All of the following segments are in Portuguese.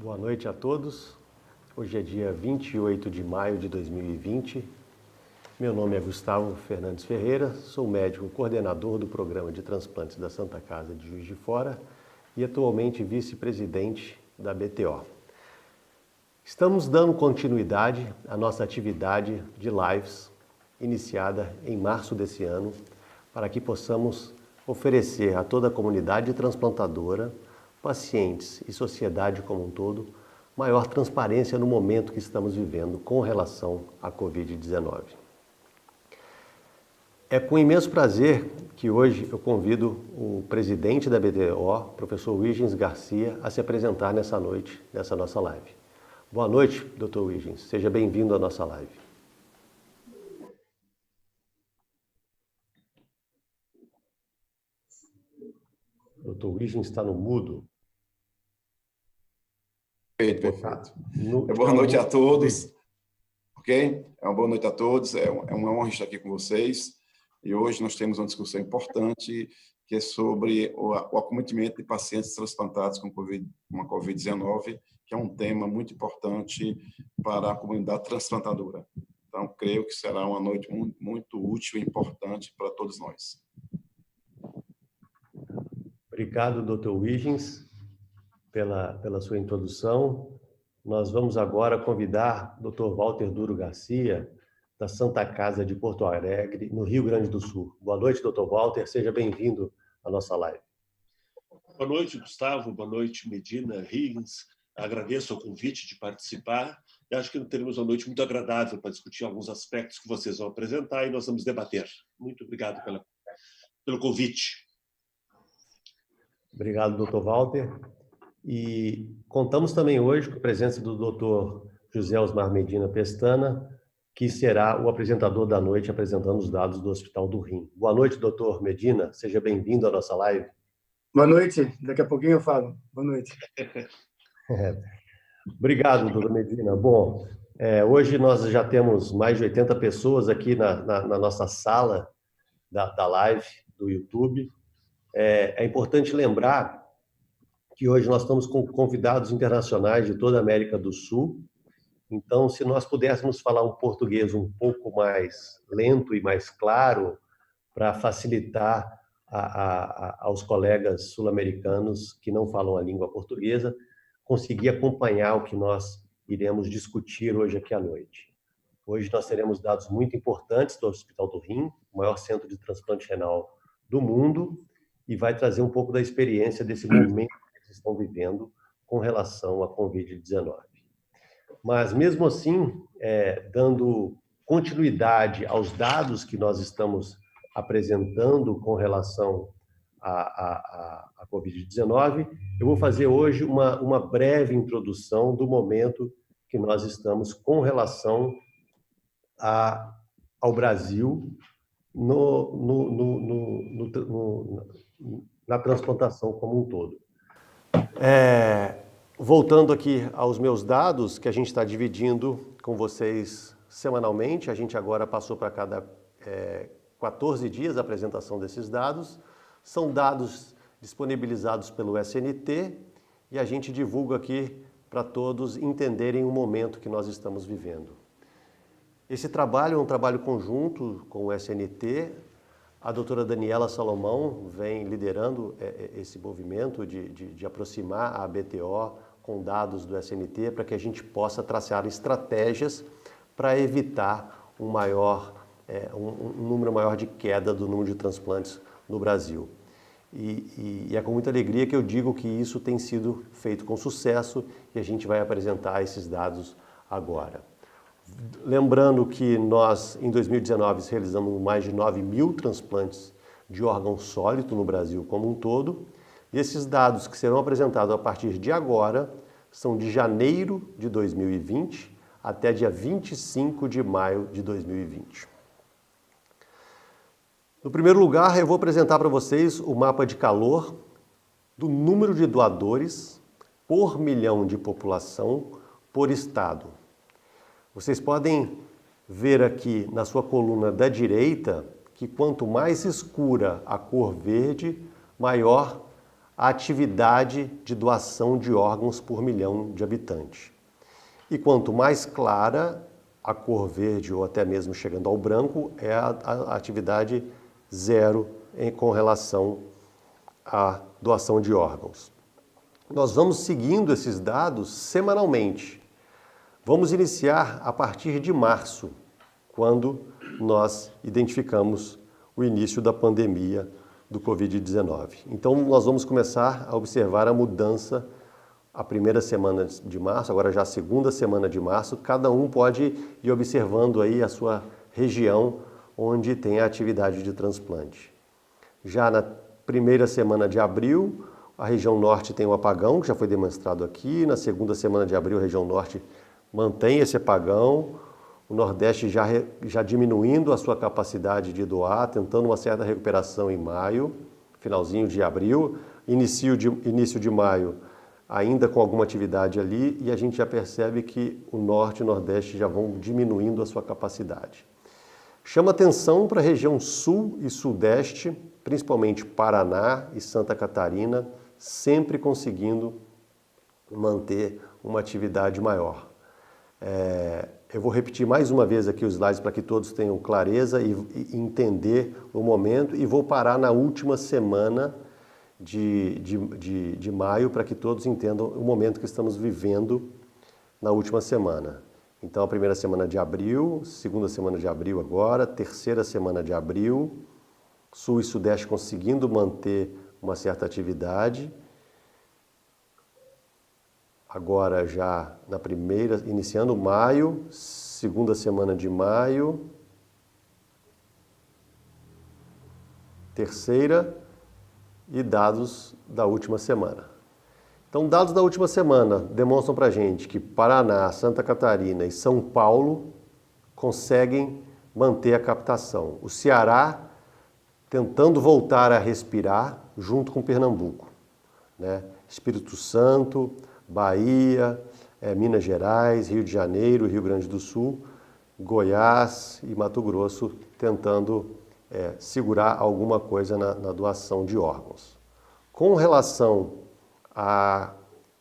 Boa noite a todos. Hoje é dia 28 de maio de 2020. Meu nome é Gustavo Fernandes Ferreira, sou médico coordenador do Programa de Transplantes da Santa Casa de Juiz de Fora e atualmente vice-presidente da BTO. Estamos dando continuidade à nossa atividade de lives, iniciada em março desse ano, para que possamos oferecer a toda a comunidade transplantadora, pacientes e sociedade como um todo, maior transparência no momento que estamos vivendo com relação à Covid-19. É com imenso prazer que hoje eu convido o presidente da BTO, professor Huygens Garcia, a se apresentar nessa noite, nessa nossa live. Boa noite, Dr. Huygens. Seja bem-vindo à nossa live. Dr. Huygens está no mudo. Perfeito. Boa noite a todos, ok? Uma boa noite a todos, é uma honra estar aqui com vocês. E hoje nós temos uma discussão importante que é sobre o acometimento de pacientes transplantados com uma Covid-19, que é um tema muito importante para a comunidade transplantadora. Então, creio que será uma noite muito útil e importante para todos nós. Obrigado, Dr. Huygens, pela sua introdução. Nós vamos agora convidar o Dr. Walter Duro Garcia, da Santa Casa de Porto Alegre, no Rio Grande do Sul. Boa noite, Dr. Walter. Seja bem-vindo à nossa live. Boa noite, Gustavo. Boa noite, Medina, Huygens. Agradeço o convite de participar. Eu acho que teremos uma noite muito agradável para discutir alguns aspectos que vocês vão apresentar e nós vamos debater. Muito obrigado pelo convite. Obrigado, Dr. Walter. E contamos também hoje com a presença do Dr. José Osmar Medina Pestana, que será o apresentador da noite, apresentando os dados do Hospital do Rim. Boa noite, doutor Medina. Seja bem-vindo à nossa live. Boa noite. Daqui a pouquinho eu falo. Boa noite. Obrigado, doutor Medina. Bom, hoje nós já temos mais de 80 pessoas aqui na nossa sala da live do YouTube. É importante lembrar que hoje nós estamos com convidados internacionais de toda a América do Sul. Então, se nós pudéssemos falar um português um pouco mais lento e mais claro, para facilitar aos colegas sul-americanos que não falam a língua portuguesa, conseguir acompanhar o que nós iremos discutir hoje aqui à noite. Hoje nós teremos dados muito importantes do Hospital do Rim, o maior centro de transplante renal do mundo, e vai trazer um pouco da experiência desse momento que eles estão vivendo com relação à Covid-19. Mas, mesmo assim, dando continuidade aos dados que nós estamos apresentando com relação à Covid-19, eu vou fazer hoje uma breve introdução do momento que nós estamos com relação ao Brasil na transplantação como um todo. Voltando aqui aos meus dados, que a gente está dividindo com vocês semanalmente, a gente agora passou para cada 14 dias a apresentação desses dados. São dados disponibilizados pelo SNT e a gente divulga aqui para todos entenderem o momento que nós estamos vivendo. Esse trabalho é um trabalho conjunto com o SNT. A doutora Daniela Salomão vem liderando esse movimento de aproximar a BTO com dados do SNT para que a gente possa traçar estratégias para evitar um número maior de queda do número de transplantes no Brasil. E é com muita alegria que eu digo que isso tem sido feito com sucesso e a gente vai apresentar esses dados agora. Lembrando que nós, em 2019, realizamos mais de 9.000 transplantes de órgão sólido no Brasil como um todo. E esses dados que serão apresentados a partir de agora são de janeiro de 2020 até dia 25 de maio de 2020. No primeiro lugar, eu vou apresentar para vocês o mapa de calor do número de doadores por milhão de população por estado. Vocês podem ver aqui na sua coluna da direita que quanto mais escura a cor verde, maior a atividade de doação de órgãos por milhão de habitantes. E quanto mais clara, a cor verde ou até mesmo chegando ao branco, é a atividade zero com relação à doação de órgãos. Nós vamos seguindo esses dados semanalmente. Vamos iniciar a partir de março, quando nós identificamos o início da pandemia do Covid-19. Então, nós vamos começar a observar a mudança a primeira semana de março, agora já a segunda semana de março. Cada um pode ir observando aí a sua região onde tem a atividade de transplante. Já na primeira semana de abril, a região norte tem o apagão, que já foi demonstrado aqui. Na segunda semana de abril, a região norte mantém esse apagão. O Nordeste já diminuindo a sua capacidade de doar, tentando uma certa recuperação em maio, finalzinho de abril, início de maio, ainda com alguma atividade ali, e a gente já percebe que o Norte e o Nordeste já vão diminuindo a sua capacidade. Chama atenção para a região Sul e Sudeste, principalmente Paraná e Santa Catarina, sempre conseguindo manter uma atividade maior. Eu vou repetir mais uma vez aqui os slides para que todos tenham clareza e entender o momento, e vou parar na última semana de maio para que todos entendam o momento que estamos vivendo na última semana. Então, a primeira semana de abril, segunda semana de abril agora, terceira semana de abril, Sul e Sudeste conseguindo manter uma certa atividade. Agora já na primeira, iniciando maio, segunda semana de maio, terceira e dados da última semana. Então, dados da última semana demonstram para a gente que Paraná, Santa Catarina e São Paulo conseguem manter a captação. O Ceará tentando voltar a respirar junto com Pernambuco, né? Espírito Santo, Bahia, Minas Gerais, Rio de Janeiro, Rio Grande do Sul, Goiás e Mato Grosso tentando segurar alguma coisa na doação de órgãos. Com relação a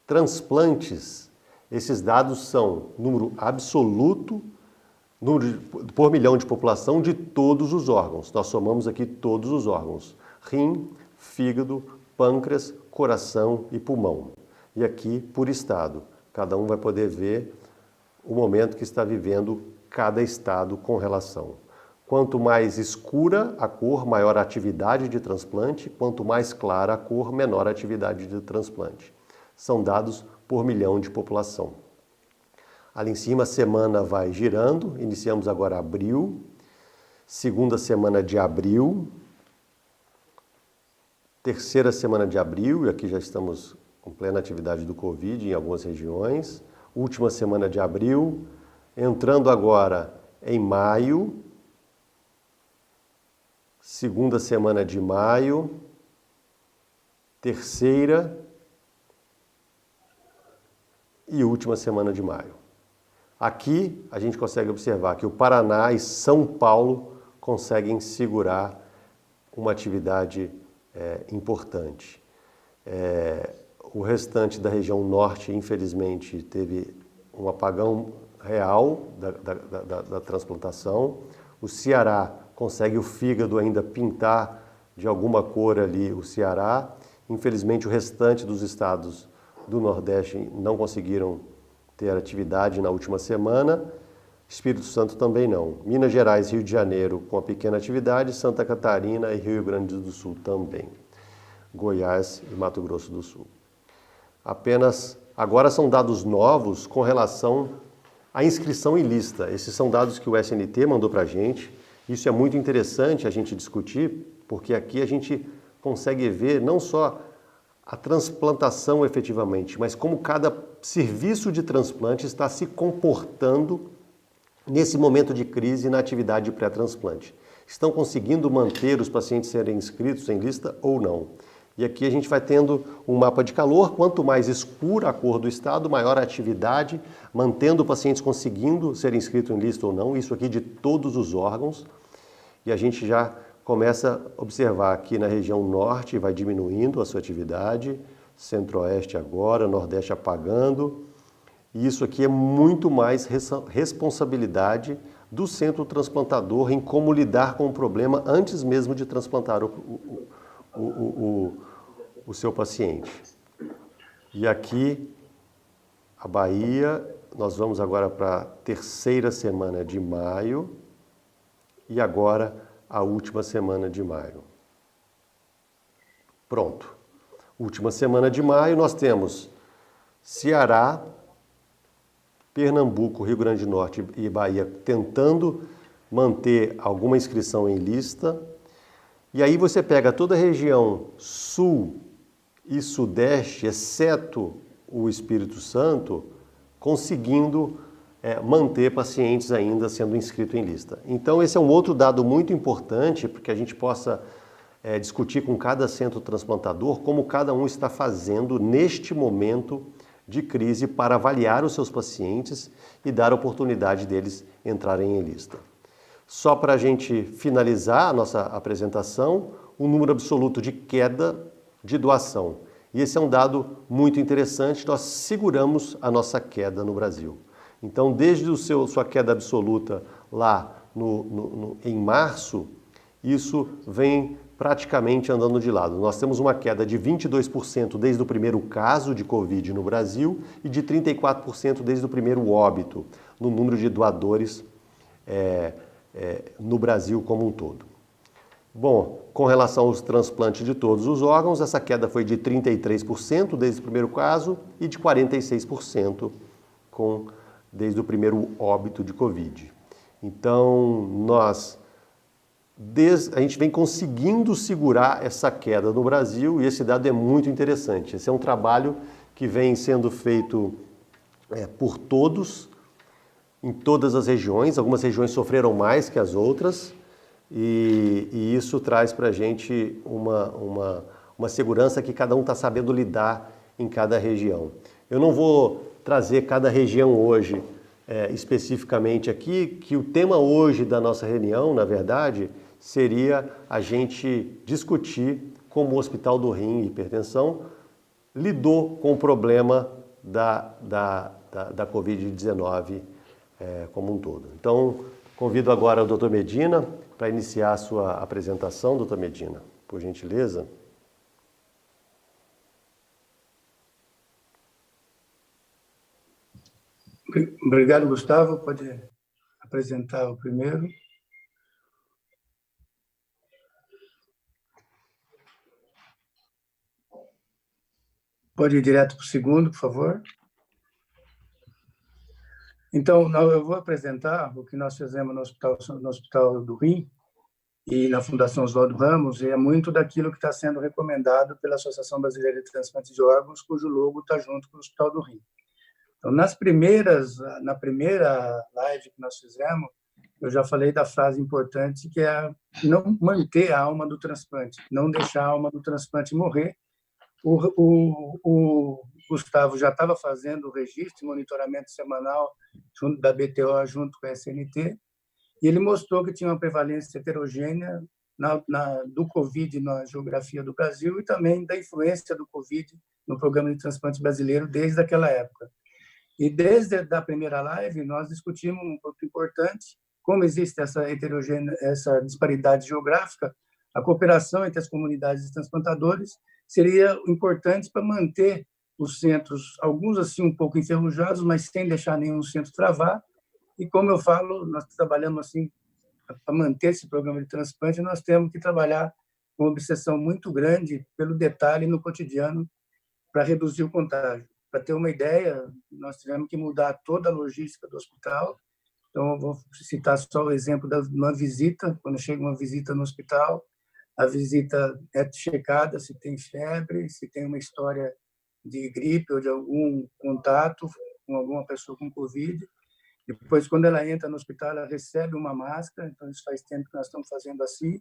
transplantes, esses dados são número absoluto, número por milhão de população de todos os órgãos. Nós somamos aqui todos os órgãos: rim, fígado, pâncreas, coração e pulmão. E aqui por estado. Cada um vai poder ver o momento que está vivendo cada estado com relação. Quanto mais escura a cor, maior a atividade de transplante. Quanto mais clara a cor, menor a atividade de transplante. São dados por milhão de população. Ali em cima a semana vai girando. Iniciamos agora abril. Segunda semana de abril. Terceira semana de abril, e aqui já estamos com plena atividade do Covid em algumas regiões. Última semana de abril, entrando agora em maio, segunda semana de maio, terceira e última semana de maio. Aqui a gente consegue observar que o Paraná e São Paulo conseguem segurar uma atividade importante. O restante da região norte, infelizmente, teve um apagão real da transplantação. O Ceará consegue o fígado ainda pintar de alguma cor ali o Ceará. Infelizmente, o restante dos estados do Nordeste não conseguiram ter atividade na última semana. Espírito Santo também não. Minas Gerais, Rio de Janeiro com a pequena atividade. Santa Catarina e Rio Grande do Sul também. Goiás e Mato Grosso do Sul. Apenas agora são dados novos com relação à inscrição em lista. Esses são dados que o SNT mandou para a gente. Isso é muito interessante a gente discutir, porque aqui a gente consegue ver não só a transplantação efetivamente, mas como cada serviço de transplante está se comportando nesse momento de crise na atividade de pré-transplante. Estão conseguindo manter os pacientes serem inscritos em lista ou não? E aqui a gente vai tendo um mapa de calor. Quanto mais escura a cor do estado, maior a atividade, mantendo pacientes conseguindo ser inscritos em lista ou não. Isso aqui de todos os órgãos. E a gente já começa a observar que na região norte vai diminuindo a sua atividade, centro-oeste agora, nordeste apagando. E isso aqui é muito mais responsabilidade do centro transplantador em como lidar com o problema antes mesmo de transplantar o seu paciente. E aqui, a Bahia, nós vamos agora para a terceira semana de maio e agora a última semana de maio. Pronto. Última semana de maio nós temos Ceará, Pernambuco, Rio Grande do Norte e Bahia tentando manter alguma inscrição em lista. E aí você pega toda a região sul e sudeste, exceto o Espírito Santo, conseguindo manter pacientes ainda sendo inscritos em lista. Então esse é um outro dado muito importante para que a gente possa discutir com cada centro transplantador como cada um está fazendo neste momento de crise para avaliar os seus pacientes e dar a oportunidade deles entrarem em lista. Só para a gente finalizar a nossa apresentação, o número absoluto de queda de doação. E esse é um dado muito interessante, nós seguramos a nossa queda no Brasil. Então, desde sua queda absoluta lá em março, isso vem praticamente andando de lado. Nós temos uma queda de 22% desde o primeiro caso de Covid no Brasil e de 34% desde o primeiro óbito no número de doadores no Brasil como um todo. Bom, com relação aos transplantes de todos os órgãos, essa queda foi de 33% desde o primeiro caso e de 46% desde o primeiro óbito de Covid. Então, a gente vem conseguindo segurar essa queda no Brasil e esse dado é muito interessante. Esse é um trabalho que vem sendo feito por todos, em todas as regiões. Algumas regiões sofreram mais que as outras e isso traz para a gente uma segurança que cada um está sabendo lidar em cada região. Eu não vou trazer cada região hoje especificamente aqui, que o tema hoje da nossa reunião, na verdade, seria a gente discutir como o Hospital do Rim e Hipertensão lidou com o problema da Covid-19 como um todo. Então, convido agora o Dr. Medina para iniciar a sua apresentação. Dr. Medina, por gentileza. Obrigado, Gustavo. Pode apresentar o primeiro. Pode ir direto para o segundo, por favor. Então, eu vou apresentar o que nós fizemos no Hospital do Rim e na Fundação Oswaldo Ramos, e é muito daquilo que está sendo recomendado pela Associação Brasileira de Transplantes de Órgãos, cujo logo está junto com o Hospital do Rim. Então, na primeira live que nós fizemos, eu já falei da frase importante, que é não manter a alma do transplante, não deixar a alma do transplante morrer. O Gustavo já estava fazendo o registro e monitoramento semanal junto da BTO, junto com a SNT, e ele mostrou que tinha uma prevalência heterogênea do Covid na geografia do Brasil e também da influência do Covid no programa de transplante brasileiro desde aquela época. E desde a primeira live, nós discutimos um ponto importante, como existe essa disparidade geográfica, a cooperação entre as comunidades de transplantadores seria importante para manter os centros, alguns assim um pouco enferrujados, mas sem deixar nenhum centro travar. E como eu falo, nós trabalhamos assim, para manter esse programa de transplante, nós temos que trabalhar com uma obsessão muito grande pelo detalhe no cotidiano para reduzir o contágio. Para ter uma ideia, nós tivemos que mudar toda a logística do hospital. Então, eu vou citar só o exemplo de uma visita. Quando chega uma visita no hospital, a visita é checada se tem febre, se tem uma história de gripe ou de algum contato com alguma pessoa com Covid. Depois, quando ela entra no hospital, ela recebe uma máscara. Então, isso faz tempo que nós estamos fazendo assim.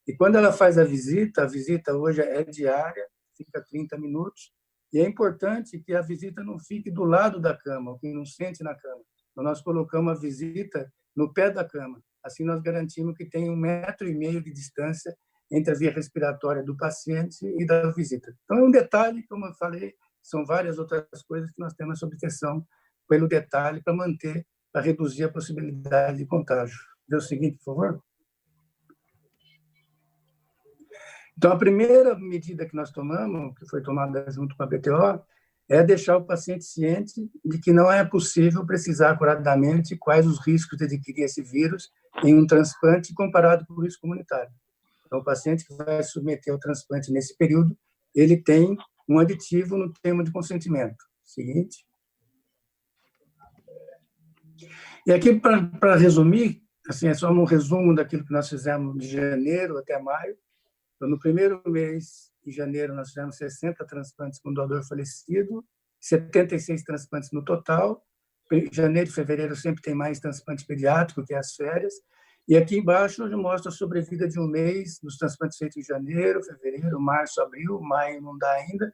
E quando ela faz a visita hoje é diária, fica 30 minutos. E é importante que a visita não fique do lado da cama, que não sente na cama. Então, nós colocamos a visita no pé da cama. Assim, nós garantimos que tem 1,5 metro de distância entre a via respiratória do paciente e da visita. Então, é um detalhe, como eu falei, são várias outras coisas que nós temos essa obtenção pelo detalhe para manter, para reduzir a possibilidade de contágio. Vê o seguinte, por favor. Então, a primeira medida que nós tomamos, que foi tomada junto com a BTO, é deixar o paciente ciente de que não é possível precisar acuradamente quais os riscos de adquirir esse vírus em um transplante comparado com o risco comunitário. Então, o paciente que vai submeter ao transplante nesse período, ele tem um aditivo no termo de consentimento. Seguinte. E aqui, para resumir, assim, é só um resumo daquilo que nós fizemos de janeiro até maio. Então, no primeiro mês, em janeiro, nós fizemos 60 transplantes com doador falecido, 76 transplantes no total. Em janeiro e fevereiro sempre tem mais transplante pediátrico, que é as férias. E aqui embaixo eu mostro a sobrevida de um mês dos transplantes feitos em janeiro, fevereiro, março, abril, maio não dá ainda,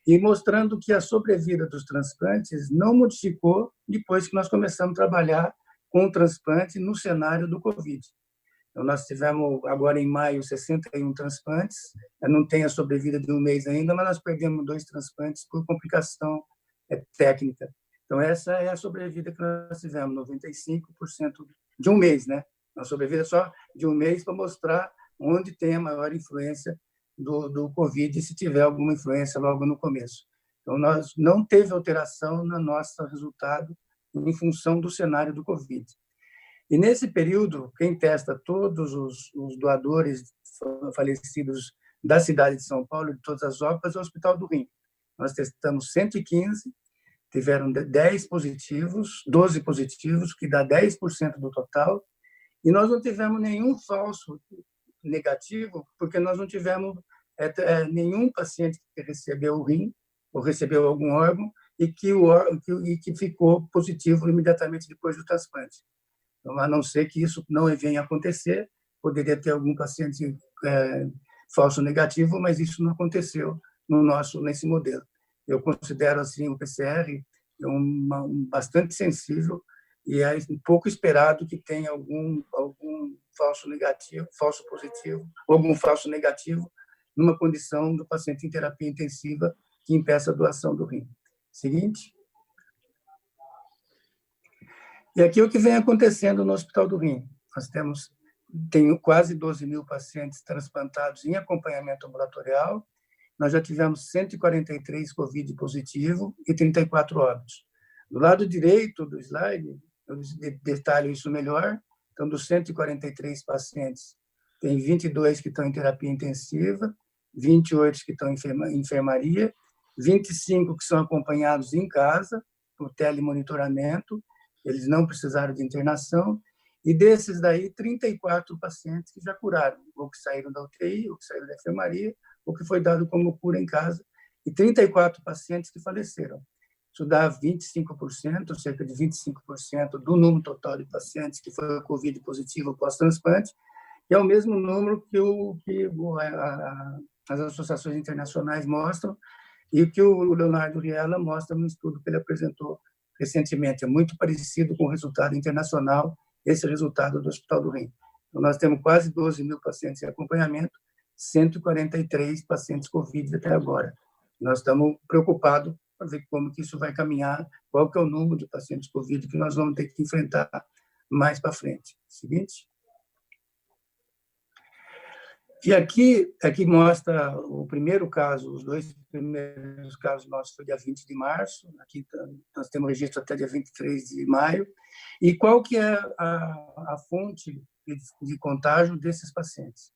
e mostrando que a sobrevida dos transplantes não modificou depois que nós começamos a trabalhar com o transplante no cenário do Covid. Então, nós tivemos agora em maio 61 transplantes, não tem a sobrevida de um mês ainda, mas nós perdemos 2 transplantes por complicação técnica. Então, essa é a sobrevida que nós tivemos, 95% de um mês, né? A sobrevida só de um mês para mostrar onde tem a maior influência do Covid, se tiver alguma influência logo no começo. Então, nós não teve alteração no nosso resultado em função do cenário do Covid. E, nesse período, quem testa todos os doadores falecidos da cidade de São Paulo, de todas as OPAs, é o Hospital do Rim. Nós testamos 115, tiveram 10 positivos, 12 positivos, que dá 10% do total, e nós não tivemos nenhum falso negativo, porque nós não tivemos nenhum paciente que recebeu o rim ou recebeu algum órgão e que ficou positivo imediatamente depois do transplante. Então, a não ser que isso não venha a acontecer, poderia ter algum paciente falso negativo, mas isso não aconteceu nesse modelo. Eu considero assim o PCR bastante sensível e é um pouco esperado que tenha algum falso negativo, falso positivo, ou algum falso negativo numa condição do paciente em terapia intensiva que impeça a doação do rim. Seguinte. E aqui é o que vem acontecendo no Hospital do Rim. Nós tenho quase 12 mil pacientes transplantados em acompanhamento ambulatorial. Nós já tivemos 143 Covid positivo e 34 óbitos. Do lado direito do slide, eu detalho isso melhor. Então, dos 143 pacientes, tem 22 que estão em terapia intensiva, 28 que estão em enfermaria, 25 que são acompanhados em casa, por telemonitoramento, eles não precisaram de internação, e desses daí, 34 pacientes que já curaram, ou que saíram da UTI, ou que saíram da enfermaria, ou que foi dado como cura em casa, e 34 pacientes que faleceram. Isso dá 25%, cerca de 25% do número total de pacientes que foi Covid positivo pós-transplante, e é o mesmo número que as associações internacionais mostram e que o Leonardo Riella mostra no estudo que ele apresentou recentemente. É muito parecido com o resultado internacional, esse resultado do Hospital do Rim. Então, nós temos quase 12 mil pacientes em acompanhamento, 143 pacientes Covid até agora. Nós estamos preocupados para ver como que isso vai caminhar, qual que é o número de pacientes Covid que nós vamos ter que enfrentar mais para frente. Seguinte. E aqui mostra o primeiro caso, os 2 primeiros casos nossos foi dia 20 de março, aqui nós temos registro até dia 23 de maio, e qual que é a fonte de contágio desses pacientes?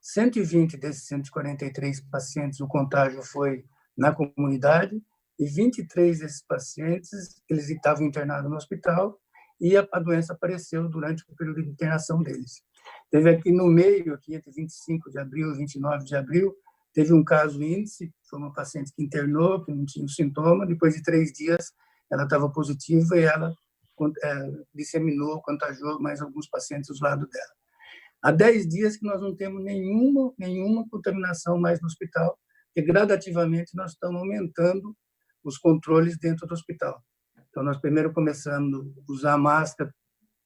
120 desses 143 pacientes, o contágio foi na comunidade, e 23 desses pacientes, eles estavam internados no hospital, e a doença apareceu durante o período de internação deles. Teve aqui no meio, aqui entre 25 de abril e 29 de abril, teve um caso índice, foi uma paciente que internou, que não tinha sintoma, depois de 3 dias ela estava positiva e ela disseminou, contagiou mais alguns pacientes do lado dela. Há 10 dias que nós não temos nenhuma contaminação mais no hospital, e gradativamente nós estamos aumentando os controles dentro do hospital. Então, nós primeiro começamos a usar máscara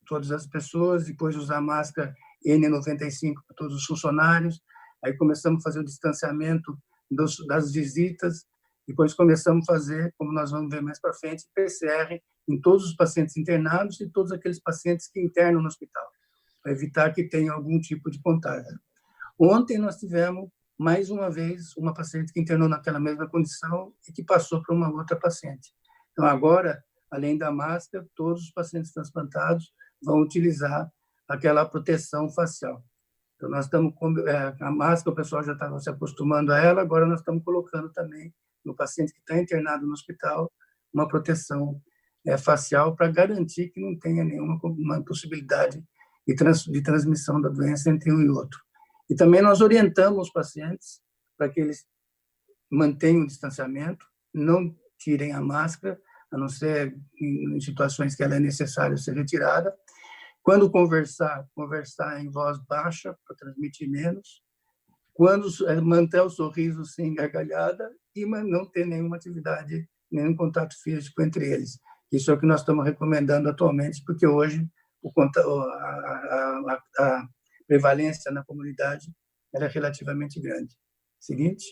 todas as pessoas, depois usar máscara N95 para todos os funcionários, aí começamos a fazer o distanciamento das visitas, depois começamos a fazer, como nós vamos ver mais para frente, PCR em todos os pacientes internados e todos aqueles pacientes que internam no hospital, para evitar que tenha algum tipo de contágio. Ontem nós tivemos, mais uma vez, uma paciente que internou naquela mesma condição e que passou para uma outra paciente. Então, agora, além da máscara, todos os pacientes transplantados vão utilizar aquela proteção facial. Então, nós estamos com a máscara, o pessoal já estava se acostumando a ela, agora nós estamos colocando também no paciente que está internado no hospital uma proteção facial para garantir que não tenha nenhuma possibilidade de transmissão da doença entre um e outro. E também nós orientamos os pacientes para que eles mantenham o distanciamento, não tirem a máscara, a não ser em situações que ela é necessário ser retirada. Quando conversar em voz baixa, para transmitir menos. Quando manter o sorriso sem gargalhada e não ter nenhuma atividade, nenhum contato físico entre eles. Isso é o que nós estamos recomendando atualmente, porque hoje a prevalência na comunidade ela é relativamente grande. Seguinte.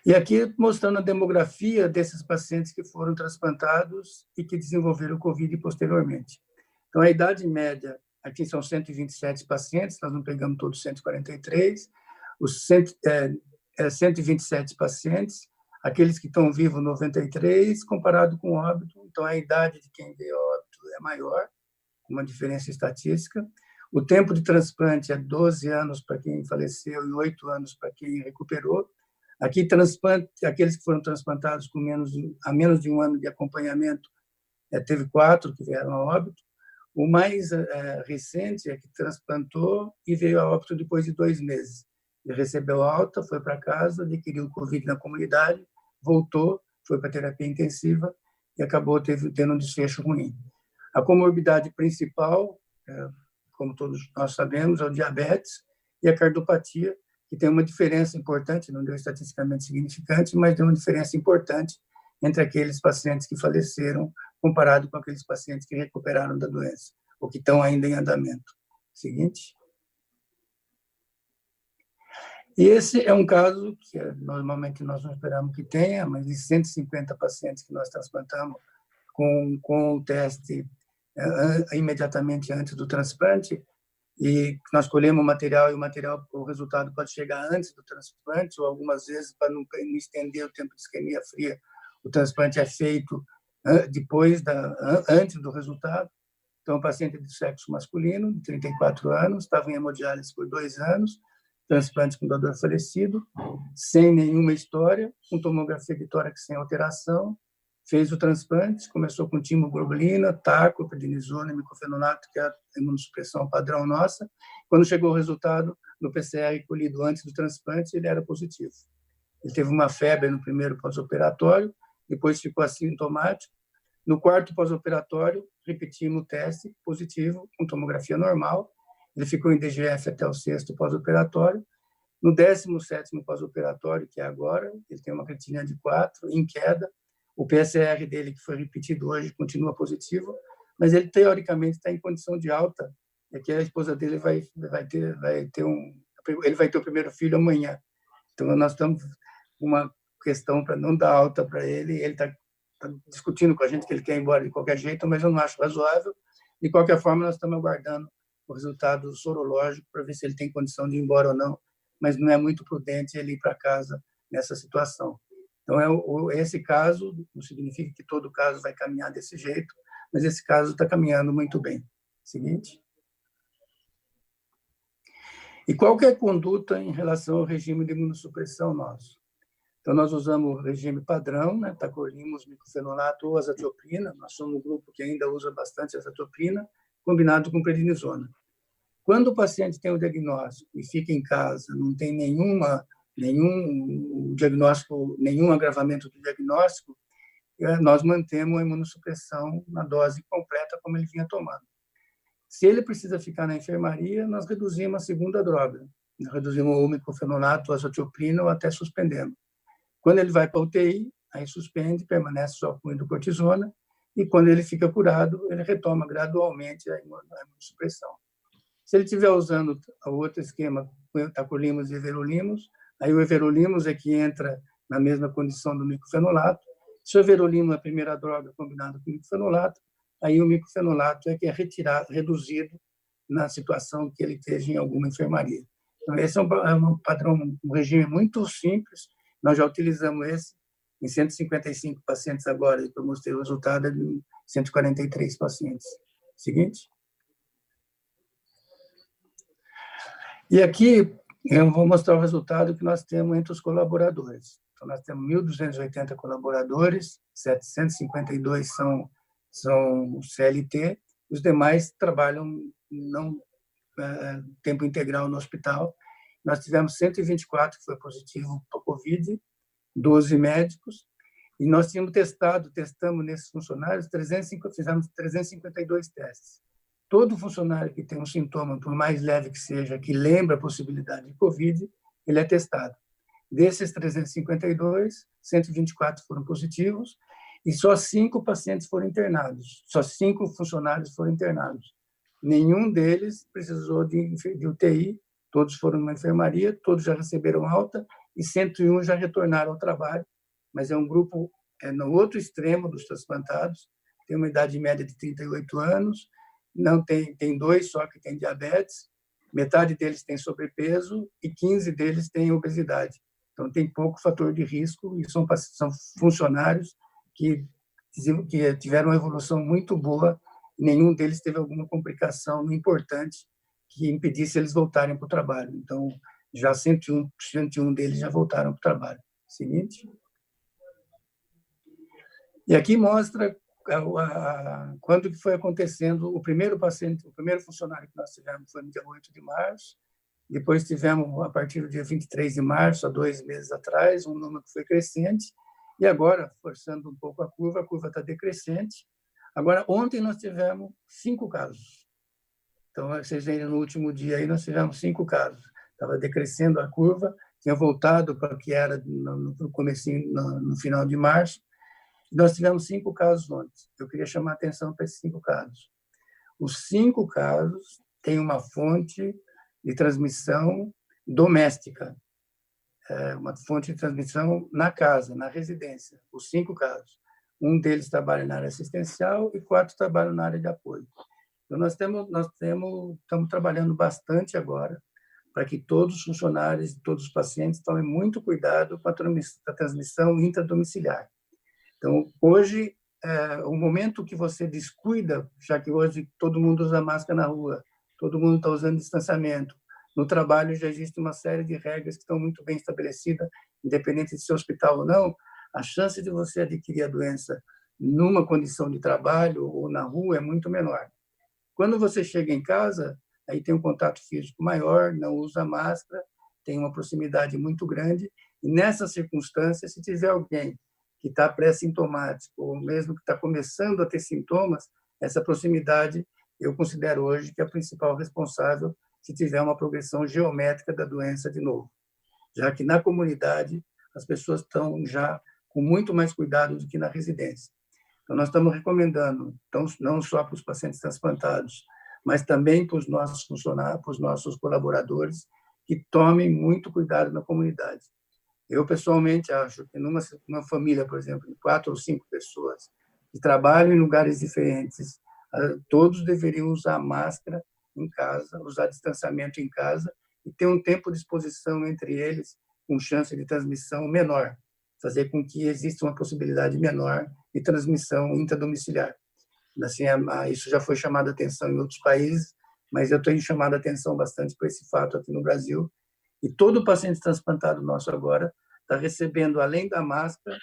E aqui mostrando a demografia desses pacientes que foram transplantados e que desenvolveram o COVID posteriormente. Então, a idade média, aqui são 127 pacientes, nós não pegamos todos 143, os 127 pacientes, aqueles que estão vivos, 93, comparado com o óbito, então a idade de quem veio ao óbito é maior, uma diferença estatística. O tempo de transplante é 12 anos para quem faleceu e 8 anos para quem recuperou. Aqui, aqueles que foram transplantados com menos de um ano de acompanhamento, teve 4 que vieram a óbito. O mais recente é que transplantou e veio a óbito depois de 2 meses. Ele recebeu alta, foi para casa, adquiriu o COVID na comunidade, voltou, foi para terapia intensiva e acabou tendo um desfecho ruim. A comorbidade principal, como todos nós sabemos, é o diabetes e a cardiopatia, que tem uma diferença importante, não deu estatisticamente significante, mas deu uma diferença importante entre aqueles pacientes que faleceram comparado com aqueles pacientes que recuperaram da doença, ou que estão ainda em andamento. Seguinte. E esse é um caso que normalmente nós não esperamos que tenha, mas de 150 pacientes que nós transplantamos com o teste imediatamente antes do transplante, e nós colhemos o material, e o resultado pode chegar antes do transplante, ou algumas vezes, para não estender o tempo de isquemia fria, o transplante é feito antes do resultado. Então, o paciente de sexo masculino, de 34 anos, estava em hemodiálise por 2 anos, transplante com doador falecido, sem nenhuma história, com tomografia de tórax sem alteração, fez o transplante, começou com timoglobulina, taco, prednisona, micofenonato, que é a imunossupressão padrão nossa. Quando chegou o resultado no PCR colhido antes do transplante, ele era positivo. Ele teve uma febre no primeiro pós-operatório, depois ficou assintomático. No 4º pós-operatório, repetimos o teste positivo, com tomografia normal. Ele ficou em DGF até o 6º pós-operatório. No 17º pós-operatório, que é agora, ele tem uma creatinina de 4, em queda. O PCR dele, que foi repetido hoje, continua positivo, mas ele, teoricamente, está em condição de alta, é que a esposa dele vai ter o primeiro filho amanhã. Então, nós estamos com uma questão para não dar alta para ele, ele está discutindo com a gente que ele quer ir embora de qualquer jeito, mas eu não acho razoável. De qualquer forma, nós estamos aguardando o resultado sorológico para ver se ele tem condição de ir embora ou não, mas não é muito prudente ele ir para casa nessa situação. Então, esse caso, não significa que todo caso vai caminhar desse jeito, mas esse caso está caminhando muito bem. Seguinte. E qual que é a conduta em relação ao regime de imunossupressão nosso? Então, nós usamos o regime padrão, né? Tacrolimus, micofenolato ou azatioprina. Nós somos um grupo que ainda usa bastante azatioprina, combinado com prednisona. Quando o paciente tem o diagnóstico e fica em casa, não tem nenhum diagnóstico, nenhum agravamento do diagnóstico, nós mantemos a imunossupressão na dose completa como ele vinha tomando. Se ele precisa ficar na enfermaria, nós reduzimos a segunda droga. Nós reduzimos o micofenolato, a azatioprina ou até suspendemos. Quando ele vai para a UTI, aí suspende, permanece só com hidrocortisona e quando ele fica curado, ele retoma gradualmente a imunossupressão. Se ele estiver usando o outro esquema, tacrolimus e everolimus, aí o everolimus é que entra na mesma condição do micofenolato. Se o everolimus é a primeira droga combinada com o micofenolato, aí o micofenolato é que é retirado, reduzido na situação que ele esteja em alguma enfermaria. Então, esse é um padrão, um regime muito simples. Nós já utilizamos esse em 155 pacientes agora, e para mostrar o resultado de 143 pacientes. Seguinte. E aqui eu vou mostrar o resultado que nós temos entre os colaboradores. Então, nós temos 1.280 colaboradores, 752 são CLT, os demais trabalham não tempo integral no hospital. Nós tivemos 124 que foi positivo para COVID, 12 médicos, e nós testamos nesses funcionários, fizemos 352 testes. Todo funcionário que tem um sintoma, por mais leve que seja, que lembra a possibilidade de COVID, ele é testado. Desses 352, 124 foram positivos e só 5 pacientes foram internados, só 5 funcionários foram internados. Nenhum deles precisou de UTI, todos foram numa enfermaria, todos já receberam alta e 101 já retornaram ao trabalho, mas é um grupo no outro extremo dos transplantados, tem uma idade média de 38 anos, não tem 2 só que têm diabetes, metade deles tem sobrepeso e 15 deles têm obesidade. Então, tem pouco fator de risco e são funcionários que tiveram uma evolução muito boa, nenhum deles teve alguma complicação importante que impedisse eles voltarem para o trabalho. Então, já 101 deles já voltaram para o trabalho. Seguinte. E aqui mostra quando que foi acontecendo o primeiro paciente, o primeiro funcionário que nós tivemos foi no dia 8 de março, depois tivemos, a partir do dia 23 de março, há 2 meses atrás, um número que foi crescente, e agora, forçando um pouco a curva está decrescente. Agora, ontem nós tivemos 5 casos. Então, vocês veem, no último dia aí nós tivemos 5 casos. Estava decrescendo a curva, tinha voltado para o que era no comecinho, no final de março. Nós tivemos 5 casos ontem. Eu queria chamar a atenção para esses 5 casos. Os 5 casos têm uma fonte de transmissão doméstica, uma fonte de transmissão na casa, na residência, os 5 casos. Um deles trabalha na área assistencial e 4 trabalham na área de apoio. Então, nós estamos trabalhando bastante agora para que todos os funcionários e todos os pacientes tomem muito cuidado com a transmissão intradomiciliar. Então, hoje, o momento que você descuida, já que hoje todo mundo usa máscara na rua, todo mundo está usando distanciamento. No trabalho já existe uma série de regras que estão muito bem estabelecidas, independente de ser hospital ou não. A chance de você adquirir a doença numa condição de trabalho ou na rua é muito menor. Quando você chega em casa, aí tem um contato físico maior, não usa máscara, tem uma proximidade muito grande. E nessas circunstâncias, se tiver alguém que está pré-sintomático ou mesmo que está começando a ter sintomas, essa proximidade eu considero hoje que é a principal responsável se tiver uma progressão geométrica da doença de novo, já que na comunidade as pessoas estão já com muito mais cuidado do que na residência. Então, nós estamos recomendando, então, não só para os pacientes transplantados, mas também para os nossos funcionários, para os nossos colaboradores, que tomem muito cuidado na comunidade. Eu, pessoalmente, acho que numa família, por exemplo, de 4 ou 5 pessoas que trabalham em lugares diferentes, todos deveriam usar máscara em casa, usar distanciamento em casa e ter um tempo de exposição entre eles com chance de transmissão menor, fazer com que exista uma possibilidade menor de transmissão intradomiciliar. Assim, isso já foi chamado a atenção em outros países, mas eu tenho chamado a atenção bastante para esse fato aqui no Brasil. E todo paciente transplantado nosso agora está recebendo, além da máscara,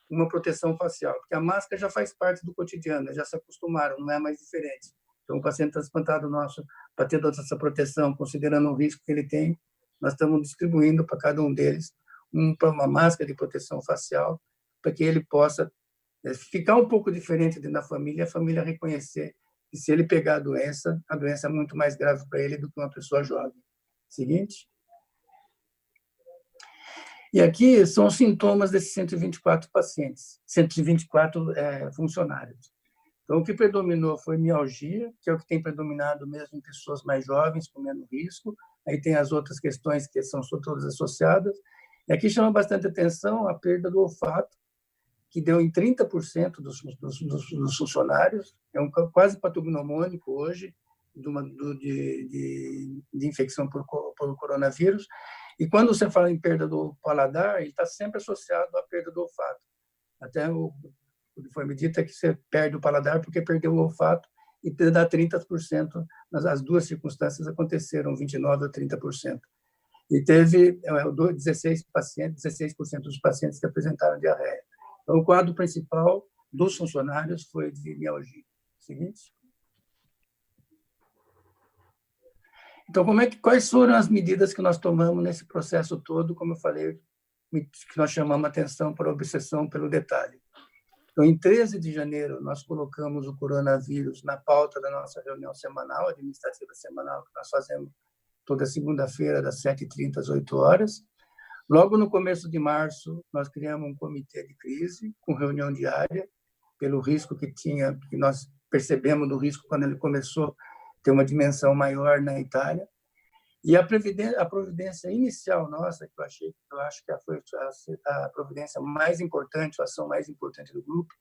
uma proteção facial, porque a máscara já faz parte do cotidiano, já se acostumaram, não é mais diferente. Então, o paciente transplantado nosso, para ter toda essa proteção, considerando o risco que ele tem, nós estamos distribuindo para cada um deles uma máscara de proteção facial, para que ele possa ficar um pouco diferente dentro da família, a família reconhecer que se ele pegar a doença é muito mais grave para ele do que uma pessoa jovem. Seguinte. E aqui são os sintomas desses 124 pacientes, 124 funcionários. Então, o que predominou foi mialgia, que é o que tem predominado mesmo em pessoas mais jovens, com menos risco. Aí tem as outras questões que são todas associadas. E aqui chama bastante atenção a perda do olfato, que deu em 30% dos funcionários, é quase patognomônico hoje, de infecção por coronavírus. E quando você fala em perda do paladar, ele está sempre associado à perda do olfato. Até o que foi me dito é que você perde o paladar porque perdeu o olfato e dá 30%. As duas circunstâncias aconteceram, 29% a 30%. E teve 16% dos pacientes que apresentaram diarreia. Então, o quadro principal dos funcionários foi de mialgia. Seguinte. Então, quais foram as medidas que nós tomamos nesse processo todo, como eu falei, que nós chamamos a atenção para a obsessão pelo detalhe. Então, em 13 de janeiro, nós colocamos o coronavírus na pauta da nossa reunião semanal, administrativa semanal, que nós fazemos toda segunda-feira, das 7h30 às 8h. Logo no começo de março, nós criamos um comitê de crise, com reunião diária, pelo risco que tinha, que nós percebemos do risco quando ele começou a ter uma dimensão maior na Itália. E a providência inicial nossa, que eu acho que foi a providência mais importante, a ação mais importante do grupo,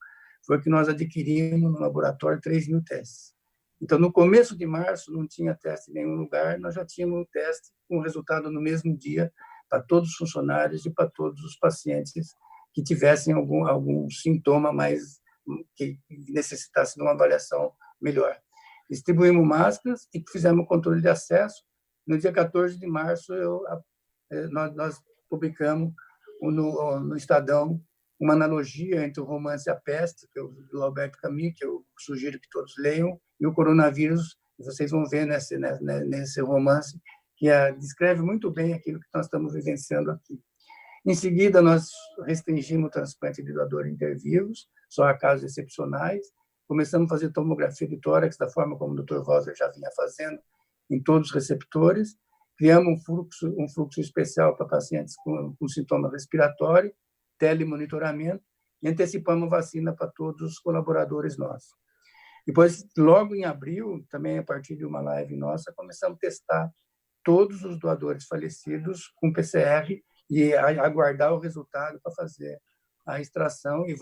foi que nós adquirimos no laboratório 3.000 testes. Então, no começo de março, não tinha teste em nenhum lugar, nós já tínhamos um teste com resultado no mesmo dia para todos os funcionários e para todos os pacientes que tivessem algum sintoma mais que necessitasse de uma avaliação melhor. Distribuímos máscaras e fizemos o controle de acesso. No dia 14 de março, nós publicamos no Estadão uma analogia entre o romance A Peste, que é do Alberto Camus, que eu sugiro que todos leiam, e o coronavírus. Vocês vão ver nesse romance, que descreve muito bem aquilo que nós estamos vivenciando aqui. Em seguida, nós restringimos o transplante de doador intervivos, só a casos excepcionais. Começamos a fazer tomografia de tórax, da forma como o Dr. Walser já vinha fazendo, em todos os receptores. Criamos um fluxo especial para pacientes com sintoma respiratório, telemonitoramento, e antecipamos vacina para todos os colaboradores nossos. Depois, logo em abril, também a partir de uma live nossa, começamos a testar todos os doadores falecidos com PCR e aguardar o resultado para fazer a extração. E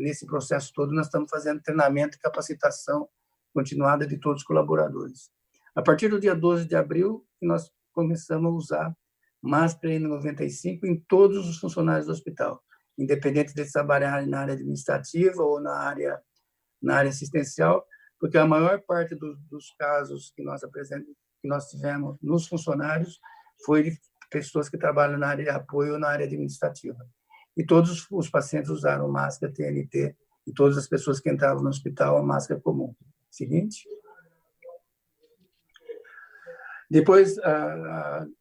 nesse processo todo, nós estamos fazendo treinamento e capacitação continuada de todos os colaboradores. A partir do dia 12 de abril, nós começamos a usar máscara N95 em todos os funcionários do hospital, independente de trabalharem na área administrativa ou na área assistencial, porque a maior parte dos casos que nós tivemos nos funcionários foi de pessoas que trabalham na área de apoio ou na área administrativa. E todos os pacientes usaram máscara TNT, e todas as pessoas que entravam no hospital, a máscara comum. Seguinte. Depois,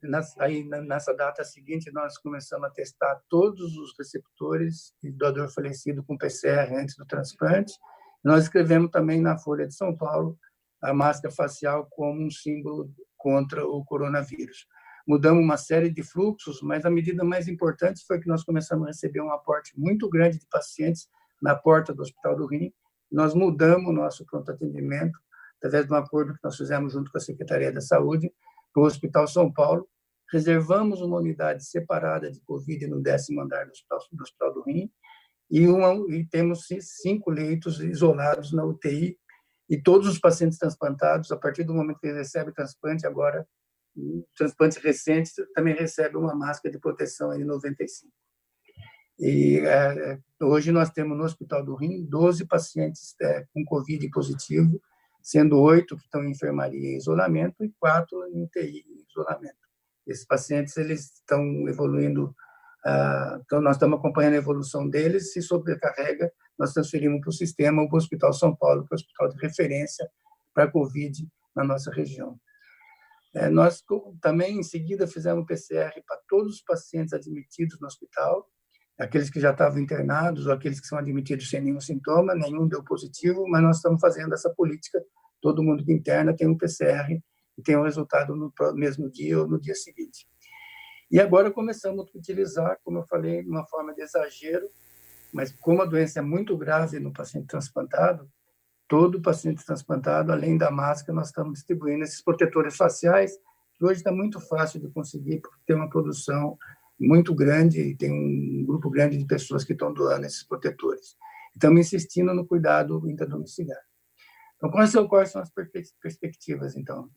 nessa data seguinte, nós começamos a testar todos os receptores de doador falecido com PCR antes do transplante. Nós escrevemos também na Folha de São Paulo a máscara facial como um símbolo contra o coronavírus. Mudamos uma série de fluxos, mas a medida mais importante foi que nós começamos a receber um aporte muito grande de pacientes na porta do Hospital do Rim. Nós mudamos o nosso pronto atendimento através de um acordo que nós fizemos junto com a Secretaria da Saúde, para o Hospital São Paulo. Reservamos uma unidade separada de Covid no 10º andar do Hospital do Rim e temos 5 leitos isolados na UTI, e todos os pacientes transplantados, a partir do momento que eles recebem transplante, agora, transplante recente, também recebem uma máscara de proteção N95. E hoje nós temos no Hospital do Rim 12 pacientes com Covid positivo, sendo 8 que estão em enfermaria em isolamento e 4 em UTI em isolamento. Esses pacientes eles estão evoluindo, então nós estamos acompanhando a evolução deles. Se sobrecarrega, nós transferimos para o sistema, o Hospital São Paulo, que é o hospital de referência para a Covid na nossa região. Nós também, em seguida, fizemos PCR para todos os pacientes admitidos no hospital, aqueles que já estavam internados ou aqueles que são admitidos sem nenhum sintoma, nenhum deu positivo, mas nós estamos fazendo essa política. Todo mundo que interna tem um PCR e tem um resultado no mesmo dia ou no dia seguinte. E agora começamos a utilizar, como eu falei, de uma forma de exagero, mas como a doença é muito grave no paciente transplantado, todo paciente transplantado, além da máscara, nós estamos distribuindo esses protetores faciais, que hoje está muito fácil de conseguir, porque tem uma produção muito grande, e tem um grupo grande de pessoas que estão doando esses protetores. Estamos insistindo no cuidado intradomiciliar. Então, quais são as perspectivas, então?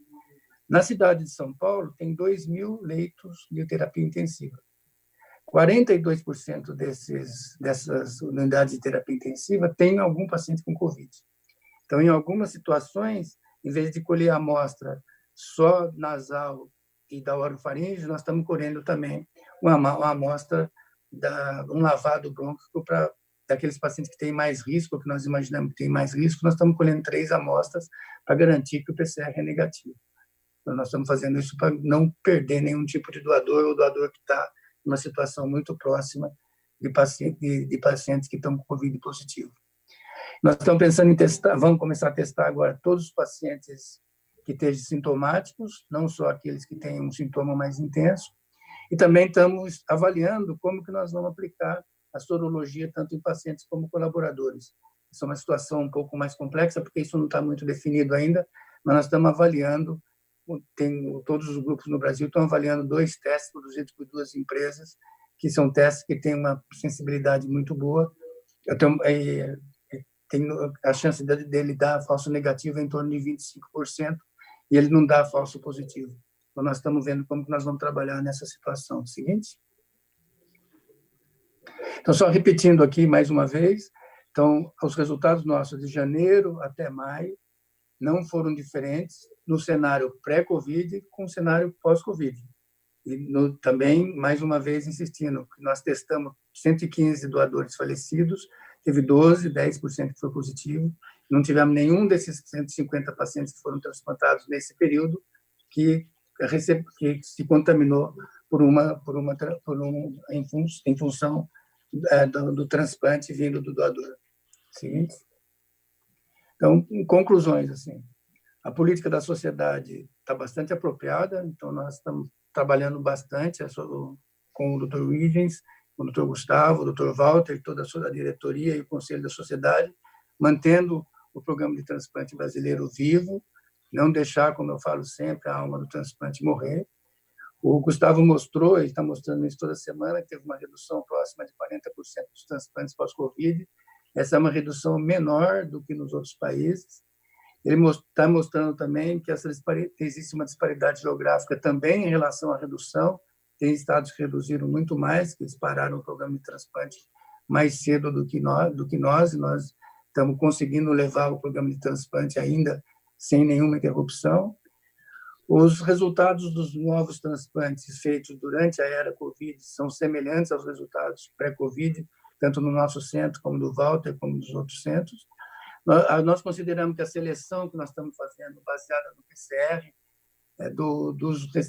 Na cidade de São Paulo, tem 2.000 leitos de terapia intensiva. 42% dessas unidades de terapia intensiva têm algum paciente com Covid. Então, em algumas situações, em vez de colher a amostra só nasal e da orofaringe, nós estamos colhendo também uma amostra, um lavado brônquico para daqueles pacientes que têm mais risco, que nós imaginamos que têm mais risco, nós estamos colhendo 3 amostras para garantir que o PCR é negativo. Então, nós estamos fazendo isso para não perder nenhum tipo de doador, ou doador que está numa situação muito próxima de pacientes que estão com Covid positivo. Nós estamos pensando em testar, vamos começar a testar agora todos os pacientes que estejam sintomáticos, não só aqueles que têm um sintoma mais intenso, e também estamos avaliando como que nós vamos aplicar a sorologia tanto em pacientes como colaboradores. Isso é uma situação um pouco mais complexa, porque isso não está muito definido ainda, mas nós estamos avaliando, todos os grupos no Brasil estão avaliando 2 testes produzidos por 2 empresas, que são testes que têm uma sensibilidade muito boa. Tem a chance dele dar falso negativo em torno de 25%, e ele não dá falso positivo. Então, nós estamos vendo como que nós vamos trabalhar nessa situação. Seguinte. Então, só repetindo aqui mais uma vez, então, os resultados nossos de janeiro até maio não foram diferentes no cenário pré-Covid com o cenário pós-Covid. E também, mais uma vez, insistindo, que nós testamos 115 doadores falecidos, teve 10% que foi positivo, não tivemos nenhum desses 150 pacientes que foram transplantados nesse período que se contaminou em função do transplante vindo do doador. Seguinte. Então, em conclusões, assim, a política da sociedade está bastante apropriada, então nós estamos trabalhando bastante com o Dr. Huygens, com o Dr. Gustavo, o Dr. Walter, toda a diretoria e o Conselho da Sociedade, mantendo o programa de transplante brasileiro vivo, não deixar, como eu falo sempre, a alma do transplante morrer. O Gustavo mostrou, ele está mostrando isso toda semana, que teve uma redução próxima de 40% dos transplantes pós-Covid. Essa é uma redução menor do que nos outros países. Ele está mostrando também que existe uma disparidade geográfica também em relação à redução. Tem estados que reduziram muito mais, que eles pararam o programa de transplante mais cedo do que nós, e nós estamos conseguindo levar o programa de transplante ainda sem nenhuma interrupção. Os resultados dos novos transplantes feitos durante a era Covid são semelhantes aos resultados pré-Covid, tanto no nosso centro, como do Walter, como dos outros centros. Nós consideramos que a seleção que nós estamos fazendo, baseada no PCR,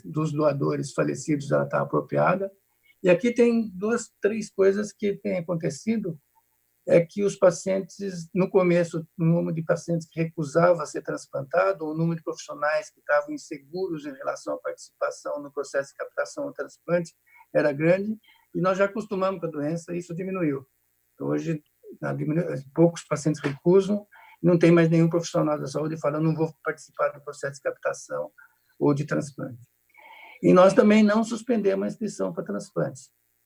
dos doadores falecidos, ela está apropriada. E aqui tem 3 coisas que têm acontecido, é que os pacientes, no começo, o número de pacientes que recusavam ser transplantado, o número de profissionais que estavam inseguros em relação à participação no processo de captação do transplante era grande, e nós já acostumamos com a doença, e isso diminuiu. Então, hoje, poucos pacientes recusam, não tem mais nenhum profissional da saúde falando não vou participar do processo de captação ou de transplante. E nós também não suspendemos a inscrição para transplante.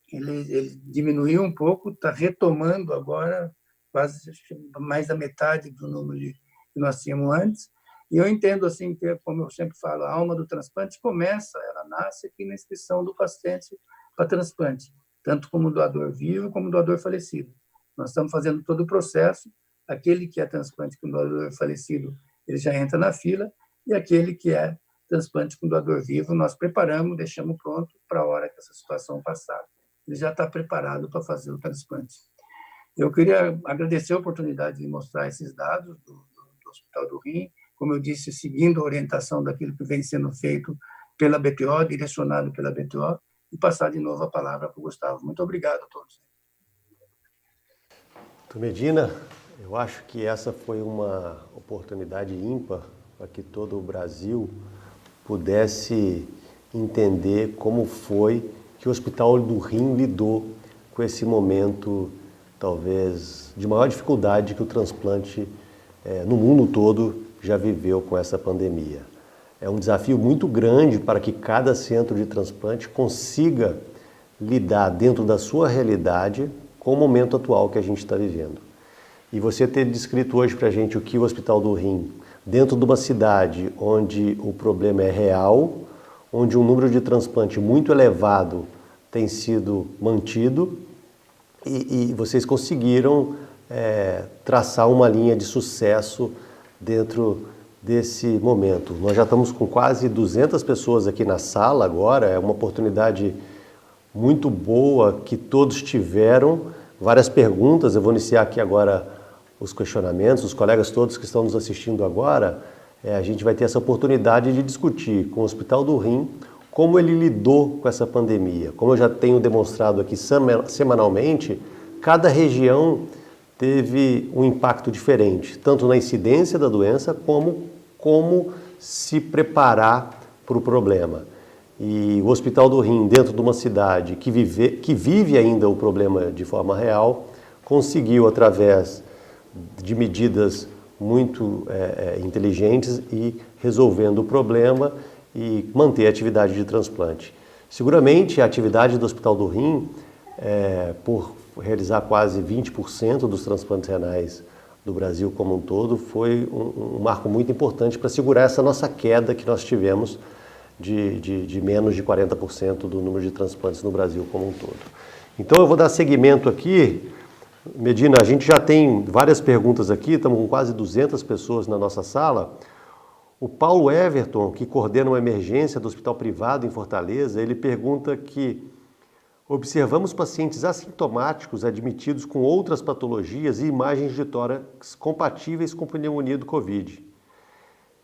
Ele diminuiu um pouco, está retomando agora quase mais da metade do número que nós tínhamos antes. E eu entendo assim que, como eu sempre falo, a alma do transplante ela nasce aqui na inscrição do paciente para transplante, tanto como doador vivo como doador falecido. Nós estamos fazendo todo o processo. Aquele que é transplante com doador falecido, ele já entra na fila, e aquele que é transplante com doador vivo, nós preparamos, deixamos pronto para a hora que essa situação passar. Ele já está preparado para fazer o transplante. Eu queria agradecer a oportunidade de mostrar esses dados do Hospital do Rim, como eu disse, seguindo a orientação daquilo que vem sendo feito pela BTO, direcionado pela BTO, e passar de novo a palavra para o Gustavo. Muito obrigado a todos. Dr. Medina, eu acho que essa foi uma oportunidade ímpar para que todo o Brasil pudesse entender como foi que o Hospital do Rim lidou com esse momento, talvez, de maior dificuldade que o transplante no mundo todo já viveu com essa pandemia. É um desafio muito grande para que cada centro de transplante consiga lidar dentro da sua realidade com o momento atual que a gente está vivendo. E você ter descrito hoje para a gente o que o Hospital do Rim, dentro de uma cidade onde o problema é real, onde um número de transplante muito elevado tem sido mantido, e vocês conseguiram traçar uma linha de sucesso dentro desse momento. Nós já estamos com quase 200 pessoas aqui na sala agora, é uma oportunidade muito boa que todos tiveram, várias perguntas, eu vou iniciar aqui agora os questionamentos, os colegas todos que estão nos assistindo agora, a gente vai ter essa oportunidade de discutir com o Hospital do Rim como ele lidou com essa pandemia. Como eu já tenho demonstrado aqui semanalmente, cada região teve um impacto diferente, tanto na incidência da doença como se preparar para o problema. E o Hospital do Rim, dentro de uma cidade que vive ainda o problema de forma real, conseguiu, através de medidas muito inteligentes, ir resolvendo o problema e manter a atividade de transplante. Seguramente, a atividade do Hospital do Rim, por realizar quase 20% dos transplantes renais do Brasil como um todo, foi um marco muito importante para segurar essa nossa queda que nós tivemos de menos de 40% do número de transplantes no Brasil como um todo. Então eu vou dar seguimento aqui. Medina, a gente já tem várias perguntas aqui, estamos com quase 200 pessoas na nossa sala. O Paulo Everton, que coordena uma emergência do hospital privado em Fortaleza, ele pergunta que observamos pacientes assintomáticos admitidos com outras patologias e imagens de tórax compatíveis com pneumonia do Covid.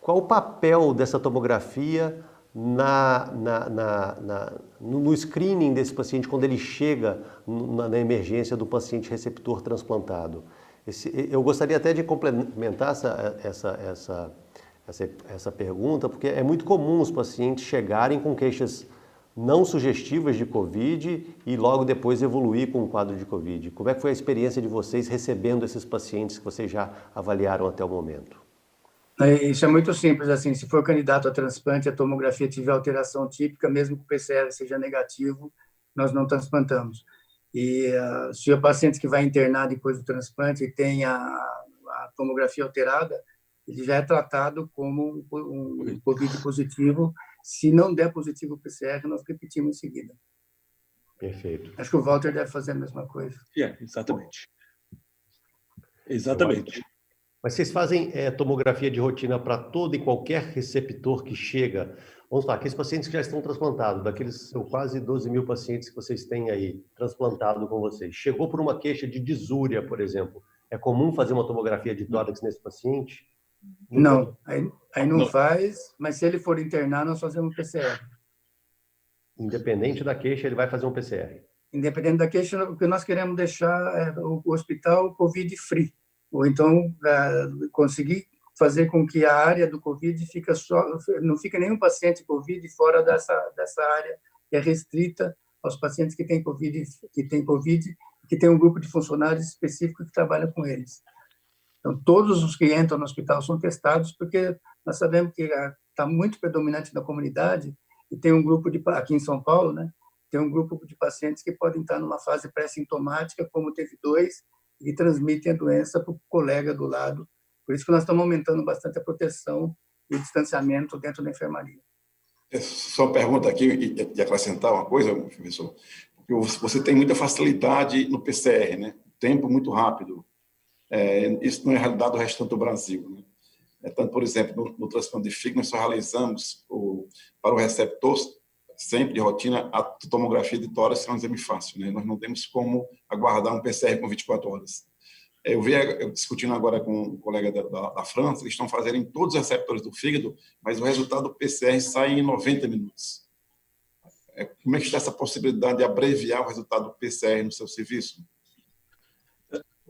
Qual o papel dessa tomografia no screening desse paciente quando ele chega na emergência do paciente receptor transplantado? Eu gostaria até de complementar essa pergunta, porque é muito comum os pacientes chegarem com queixas não sugestivas de Covid e logo depois evoluir com um quadro de Covid. Como é que foi a experiência de vocês recebendo esses pacientes que vocês já avaliaram até o momento? Isso é muito simples, assim, se for candidato a transplante, a tomografia tiver alteração típica, mesmo que o PCR seja negativo, nós não transplantamos. E se o paciente que vai internar depois do transplante tem a tomografia alterada, ele já é tratado como um Covid positivo. Se não der positivo o PCR, nós repetimos em seguida. Perfeito. Acho que o Walter deve fazer a mesma coisa. Exatamente. Exatamente. Mas vocês fazem tomografia de rotina para todo e qualquer receptor que chega? Vamos lá, aqueles pacientes que já estão transplantados, daqueles quase 12 mil pacientes que vocês têm aí transplantado com vocês, chegou por uma queixa de disúria, por exemplo, é comum fazer uma tomografia de tórax nesse paciente? Não, aí não faz, mas se ele for internar, nós fazemos PCR. Independente da queixa, ele vai fazer um PCR? Independente da queixa, o que nós queremos deixar o hospital Covid-free, ou então conseguir fazer com que a área do Covid não fique nenhum paciente Covid fora dessa área que é restrita aos pacientes que têm Covid, que tem um grupo de funcionários específico que trabalha com eles. Então, todos os que entram no hospital são testados, porque nós sabemos que está muito predominante na comunidade, e tem um grupo aqui em São Paulo, né? Tem um grupo de pacientes que podem estar numa fase pré-sintomática, como teve 2, e transmitem a doença para o colega do lado. Por isso que nós estamos aumentando bastante a proteção e o distanciamento dentro da enfermaria. Só pergunta aqui, e acrescentar uma coisa, professor, porque você tem muita facilidade no PCR, né? Tempo muito rápido. Isso não é realidade do restante do Brasil, né? Tanto, por exemplo, no transplante de fígado, nós só realizamos para o receptor, sempre de rotina, a tomografia de tórax é um exame fácil, né? Nós não temos como aguardar um PCR com 24 horas. Eu discutindo agora com um colega da França, eles estão fazendo em todos os receptores do fígado, mas o resultado do PCR sai em 90 minutos. Como é que está essa possibilidade de abreviar o resultado do PCR no seu serviço?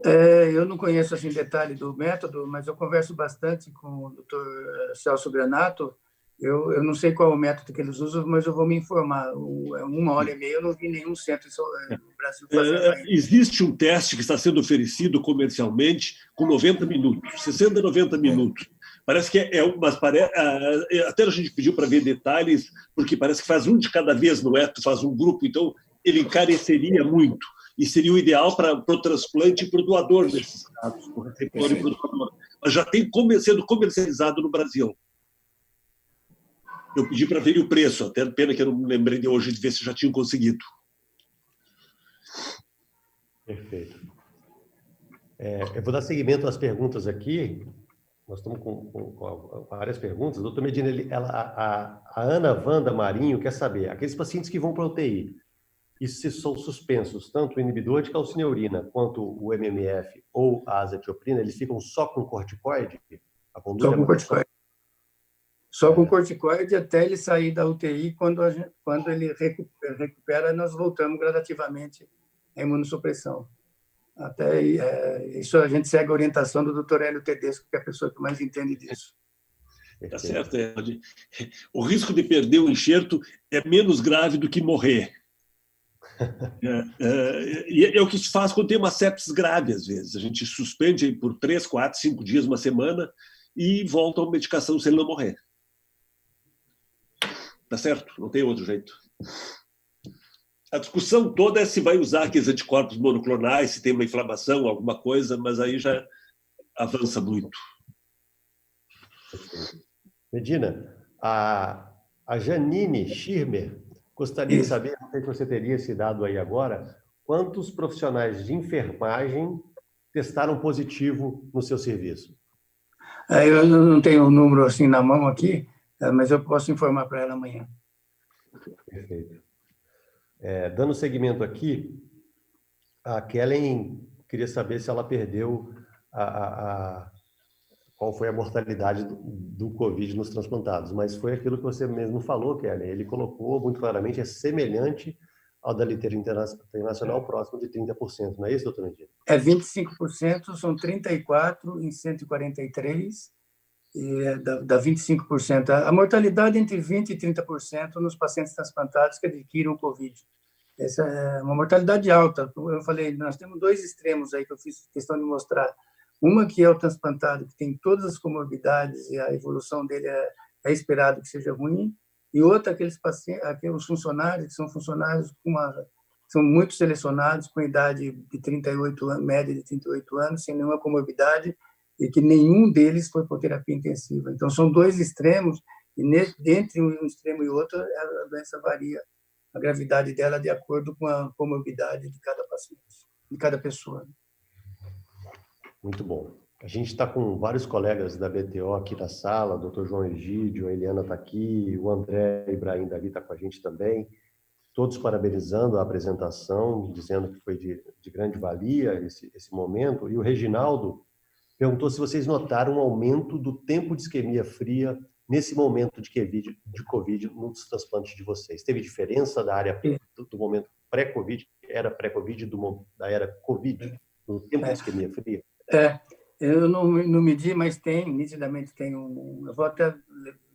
Eu não conheço assim detalhe do método, mas eu converso bastante com o Dr. Celso Granato, Eu não sei qual é o método que eles usam, mas eu vou me informar. 1h30 eu não vi nenhum centro no Brasil fazendo ainda. Existe um teste que está sendo oferecido comercialmente com 90 minutos, 60, 90 minutos. Parece que mas até a gente pediu para ver detalhes, porque parece que faz um de cada vez, não é? Tu faz um grupo, então ele encareceria muito. E seria o ideal para o transplante e para o doador desses casos, para o receptor e para o doador. Mas já tem sendo comercializado no Brasil. Eu pedi para ver o preço, até pena que eu não me lembrei de hoje de ver se já tinham conseguido. Perfeito. Eu vou dar seguimento às perguntas aqui. Nós estamos com várias perguntas. Doutor Medina, a Ana Wanda Marinho quer saber, aqueles pacientes que vão para a UTI, e se são suspensos tanto o inibidor de calcineurina quanto o MMF ou a azatioprina, eles ficam só com corticoide? Só com corticoide. Só com corticoide até ele sair da UTI. Quando ele recupera, nós voltamos gradativamente à imunossupressão. Até isso a gente segue a orientação do Dr. Hélio Tedesco, que é a pessoa que mais entende disso. Tá certo. O risco de perder o enxerto é menos grave do que morrer. E é o que se faz quando tem uma sepsis grave, às vezes. A gente suspende por 3, 4, 5 dias, uma semana, e volta a medicação se ele não morrer. Tá certo? Não tem outro jeito. A discussão toda é se vai usar aqueles anticorpos monoclonais, se tem uma inflamação, alguma coisa, mas aí já avança muito. Medina, a Janine Schirmer gostaria de saber, não sei se você teria esse dado aí agora, quantos profissionais de enfermagem testaram positivo no seu serviço? Eu não tenho o número assim na mão aqui, mas eu posso informar para ela amanhã. Perfeito. Dando seguimento aqui, a Kellen queria saber se ela perdeu qual foi a mortalidade do Covid nos transplantados, mas foi aquilo que você mesmo falou, Kellen. Ele colocou muito claramente, é semelhante ao da literatura internacional, próximo de 30%, não é isso, doutor Medina? 25%, são 34 em 143, e dá 25%. A mortalidade entre 20% e 30% nos pacientes transplantados que adquiriram Covid. Essa é uma mortalidade alta. Eu falei, nós temos dois extremos aí que eu fiz questão de mostrar. Uma que é o transplantado, que tem todas as comorbidades e a evolução dele é esperado que seja ruim, e outra, aqueles pacientes, aqueles funcionários que são funcionários são muito selecionados, com idade de 38 anos, média de 38 anos, sem nenhuma comorbidade, e que nenhum deles foi por terapia intensiva. Então, são dois extremos, e entre um extremo e outro, a doença varia, a gravidade dela de acordo com a comorbidade de cada paciente, de cada pessoa. Muito bom. A gente está com vários colegas da BTO aqui na sala, o Dr. João Egídio, a Eliana está aqui, o André Ibrahim dali está com a gente também, todos parabenizando a apresentação, dizendo que foi de grande valia esse momento, e o Reginaldo perguntou se vocês notaram um aumento do tempo de isquemia fria nesse momento de Covid nos transplantes de vocês. Teve diferença da área do momento pré-Covid, era pré-Covid, da era Covid, no tempo de isquemia fria? Eu não medi, mas nitidamente tem eu vou até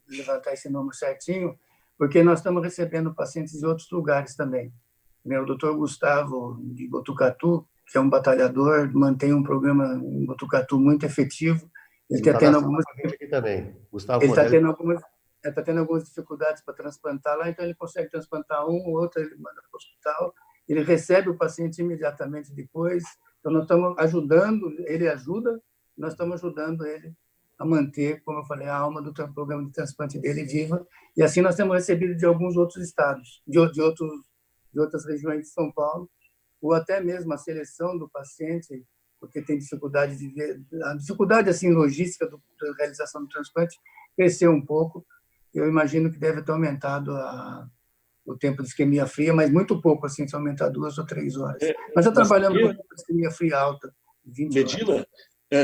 levantar esse número certinho, porque nós estamos recebendo pacientes de outros lugares também. O doutor Gustavo de Botucatu, que é um batalhador, mantém um programa em Botucatu muito efetivo. Ele está tendo algumas dificuldades para transplantar lá, então ele consegue transplantar um, o outro ele manda para o hospital, ele recebe o paciente imediatamente depois. Então, nós estamos ajudando, ele ajuda, nós estamos ajudando ele a manter, como eu falei, a alma do programa de transplante dele viva. E assim nós temos recebido de alguns outros estados, de outras regiões de São Paulo, ou até mesmo a seleção do paciente, porque tem dificuldade a dificuldade assim logística da realização do transplante cresceu um pouco. Eu imagino que deve ter aumentado o tempo de isquemia fria, mas muito pouco, assim, se aumentar 2 ou 3 horas. Mas eu trabalhando com isquemia fria alta, 20 horas. Medina,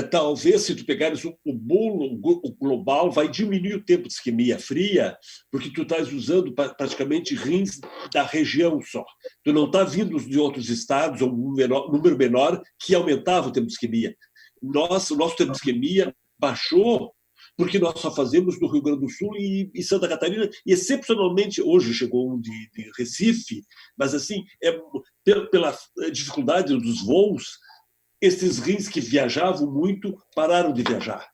talvez se tu pegares o bolo o global, vai diminuir o tempo de isquemia fria, porque tu estás usando praticamente rins da região só. Tu não está vindo de outros estados, ou um número menor, que aumentava o tempo de isquemia. O nosso tempo de isquemia baixou porque nós só fazemos no Rio Grande do Sul e Santa Catarina, e excepcionalmente, hoje chegou um de Recife, mas assim, pela dificuldade dos voos, esses rins que viajavam muito pararam de viajar.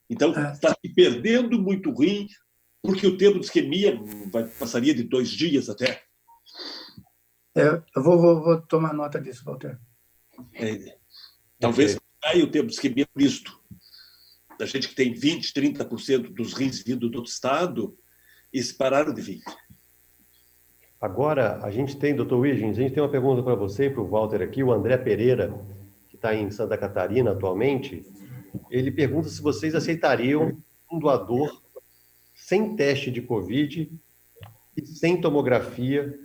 Então, está se perdendo muito rim, porque o tempo de isquemia passaria de 2 dias até. Eu vou tomar nota disso, Walter. Talvez caia o tempo de isquemia por isto. Da gente que tem 20%, 30% dos rins vindo do outro estado, eles pararam de vir. Agora, a gente tem, doutor Wiggins, a gente tem uma pergunta para você e para o Walter aqui, o André Pereira, que está em Santa Catarina atualmente, ele pergunta se vocês aceitariam um doador sem teste de Covid e sem tomografia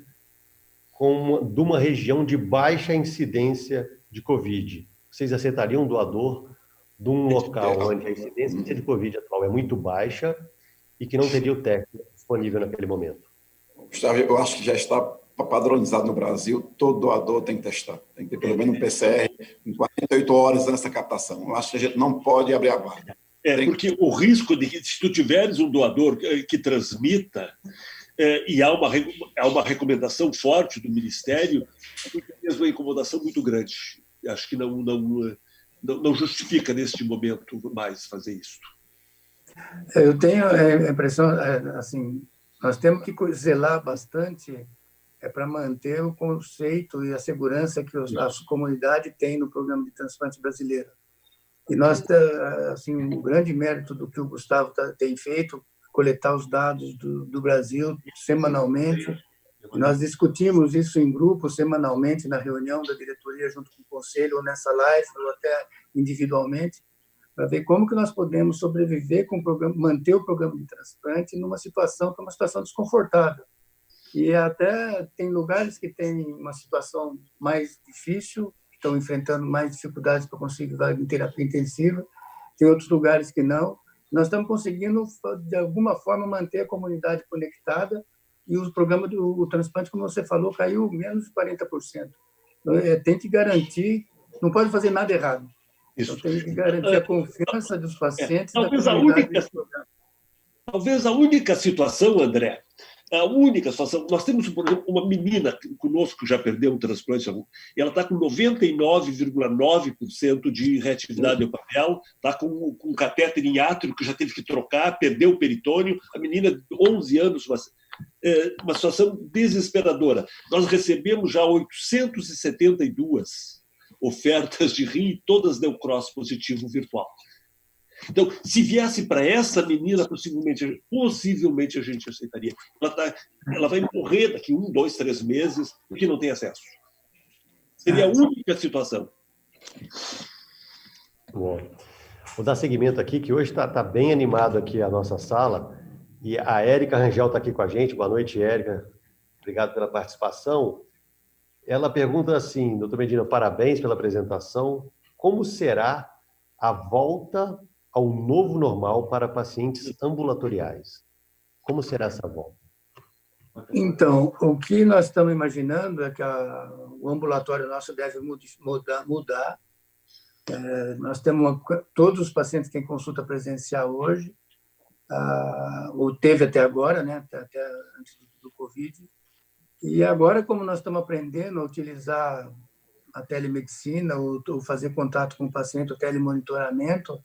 de uma região de baixa incidência de Covid. Vocês aceitariam um doador de um local onde a incidência de Covid atual é muito baixa e que não teria o teste disponível naquele momento? Gustavo, eu acho que já está padronizado no Brasil, todo doador tem que testar. Tem que ter pelo menos um PCR em 48 horas nessa captação. Eu acho que a gente não pode abrir a vaga. Porque o risco de que, se tu tiveres um doador que transmita, e há uma recomendação forte do Ministério, é uma incomodação muito grande. Acho que não justifica, neste momento, mais fazer isso. Eu tenho a impressão, assim, nós temos que zelar bastante para manter o conceito e a segurança que a comunidade tem no programa de transplante brasileiro. E nós, assim, o grande mérito do que o Gustavo tem feito, coletar os dados do Brasil semanalmente. Nós discutimos isso em grupo semanalmente na reunião da diretoria junto com o conselho, ou nessa live, ou até individualmente, para ver como que nós podemos sobreviver com o programa, manter o programa de transplante numa situação que é uma situação desconfortável. E até tem lugares que têm uma situação mais difícil, estão enfrentando mais dificuldades para conseguir vaga em terapia intensiva, tem outros lugares que não. Nós estamos conseguindo, de alguma forma, manter a comunidade conectada e o programa do transplante, como você falou, caiu menos de 40%. Então, tem que garantir, não pode fazer nada errado. Então, tem que garantir a confiança dos pacientes da comunidade desse programa. Talvez a única situação, André, nós temos, por exemplo, uma menina conosco que já perdeu um transplante, ela está com 99,9% de reatividade ao papel, está com um catéter em átrio que já teve que trocar, perdeu o peritônio, a menina de 11 anos, uma situação desesperadora. Nós recebemos já 872 ofertas de rim, todas deu cross positivo virtual. Então, se viesse para essa menina, possivelmente a gente aceitaria. Ela vai morrer daqui 1, 2, 3 meses, porque não tem acesso. Seria a única situação. Bom, vou dar seguimento aqui, que hoje está bem animado aqui a nossa sala, e a Érica Rangel está aqui com a gente. Boa noite, Érica. Obrigado pela participação. Ela pergunta assim, doutor Medina, parabéns pela apresentação. Como será a volta ao novo normal para pacientes ambulatoriais? Como será essa volta? Então, o que nós estamos imaginando é que o ambulatório nosso deve mudar. Nós temos todos os pacientes têm consulta presencial hoje, ou teve até agora, né, até antes do Covid. E agora, como nós estamos aprendendo a utilizar a telemedicina, ou fazer contato com o paciente, o telemonitoramento,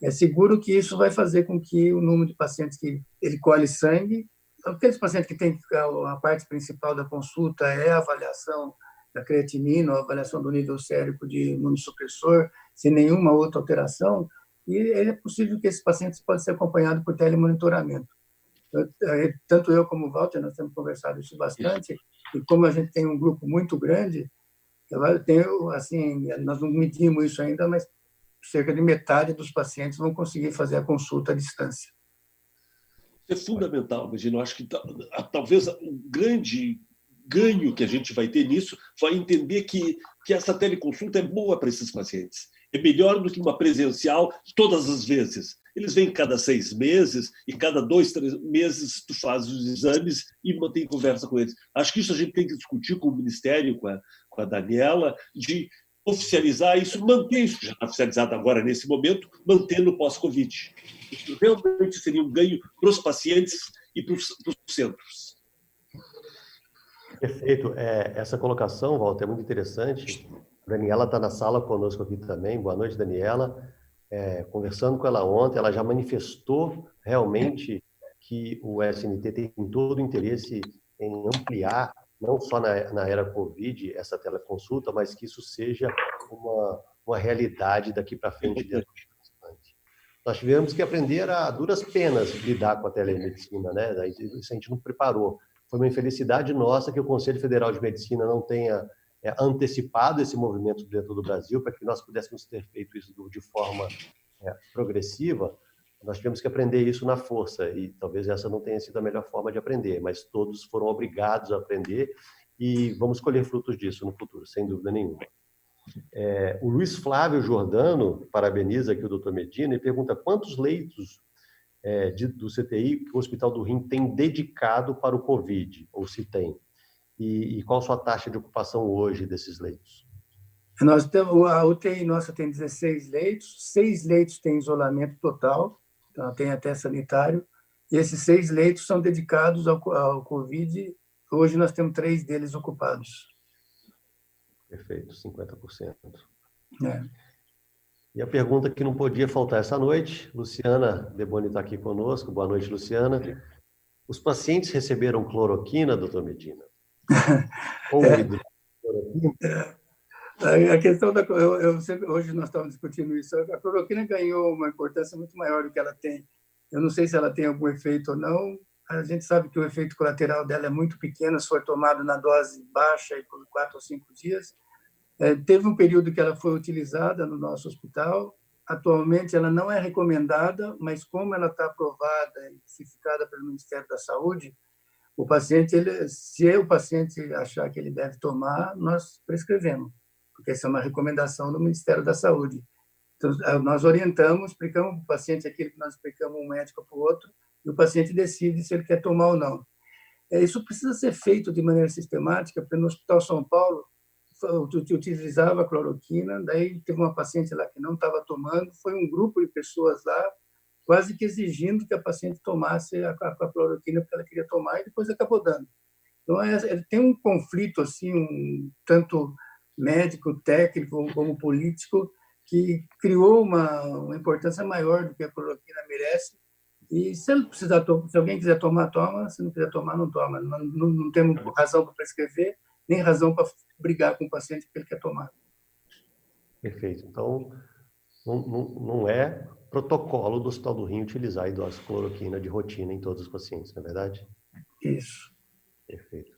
é seguro que isso vai fazer com que o número de pacientes que ele colhe sangue, aqueles pacientes que têm a parte principal da consulta é a avaliação da creatinina, a avaliação do nível sérico de imunossupressor, sem nenhuma outra alteração, e é possível que esses pacientes possam ser acompanhados por telemonitoramento. Tanto eu como o Walter, nós temos conversado isso bastante, e como a gente tem um grupo muito grande, assim, nós não medimos isso ainda, mas cerca de metade dos pacientes vão conseguir fazer a consulta à distância. É fundamental, Medina. Eu acho que talvez o grande ganho que a gente vai ter nisso vai entender que essa teleconsulta é boa para esses pacientes. É melhor do que uma presencial todas as vezes. Eles vêm cada 6 meses e cada 2, 3 meses tu faz os exames e mantém conversa com eles. Acho que isso a gente tem que discutir com o Ministério, com a Daniela, de oficializar isso, manter isso, que já está oficializado agora nesse momento, manter no pós-Covid. Isso realmente seria um ganho para os pacientes e para os centros. Perfeito. Essa colocação, Walter, é muito interessante. A Daniela está na sala conosco aqui também. Boa noite, Daniela. Conversando com ela ontem, ela já manifestou realmente que o SNT tem todo o interesse em ampliar, não só na era Covid, essa teleconsulta, mas que isso seja uma realidade daqui para frente dentro do transplante. Nós tivemos que aprender a duras penas lidar com a telemedicina, né? Isso a gente não preparou. Foi uma infelicidade nossa que o Conselho Federal de Medicina não tenha antecipado esse movimento dentro do Brasil para que nós pudéssemos ter feito isso de forma progressiva. Nós tivemos que aprender isso na força e talvez essa não tenha sido a melhor forma de aprender, mas todos foram obrigados a aprender e vamos colher frutos disso no futuro, sem dúvida nenhuma. O Luiz Flávio Giordano parabeniza aqui o Dr. Medina e pergunta quantos leitos do CTI que o Hospital do Rim tem dedicado para o Covid, ou se tem, e qual a sua taxa de ocupação hoje desses leitos? A UTI nossa tem 16 leitos, 6 leitos têm isolamento total, então tem até sanitário, e esses 6 leitos são dedicados ao Covid. Hoje nós temos 3 deles ocupados. Perfeito, 50%. É. E a pergunta que não podia faltar essa noite, Luciana Deboni está aqui conosco. Boa noite, Luciana. Os pacientes receberam cloroquina, doutor Medina? Ou hidrocloroquina? A questão hoje nós estamos discutindo isso. A cloroquina ganhou uma importância muito maior do que ela tem. Eu não sei se ela tem algum efeito ou não. A gente sabe que o efeito colateral dela é muito pequeno se for tomado na dose baixa e por 4 ou 5 dias. Teve um período que ela foi utilizada no nosso hospital. Atualmente ela não é recomendada, mas como ela está aprovada e certificada pelo Ministério da Saúde, o paciente, se o paciente achar que ele deve tomar, nós prescrevemos, porque essa é uma recomendação do Ministério da Saúde. Então, nós orientamos, explicamos para o paciente aquilo que nós explicamos um médico para o outro, e o paciente decide se ele quer tomar ou não. Isso precisa ser feito de maneira sistemática, porque no Hospital São Paulo utilizava a cloroquina, daí teve uma paciente lá que não estava tomando, foi um grupo de pessoas lá, quase que exigindo que a paciente tomasse a cloroquina porque ela queria tomar, e depois acabou dando. Então, tem um conflito, assim, tanto médico, técnico, como político, que criou uma importância maior do que a cloroquina merece. E se alguém quiser tomar, toma. Se não quiser tomar, não toma. Não temos razão para prescrever, nem razão para brigar com o paciente porque ele quer tomar. Perfeito. Então, não é protocolo do Hospital do Rim utilizar a hidroxicloroquina de rotina em todos os pacientes, não é verdade? Isso. Perfeito.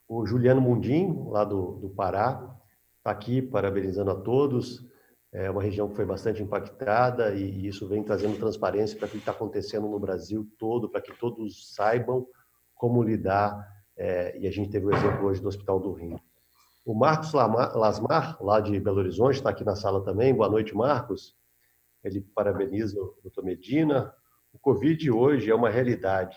O Juliano Mundim, lá do Pará, está aqui parabenizando a todos. É uma região que foi bastante impactada e isso vem trazendo transparência para o que está acontecendo no Brasil todo, para que todos saibam como lidar. E a gente teve o exemplo hoje do Hospital do Rim. O Marcos Lasmar, lá de Belo Horizonte, está aqui na sala também. Boa noite, Marcos. Ele parabeniza o doutor Medina. O Covid hoje é uma realidade,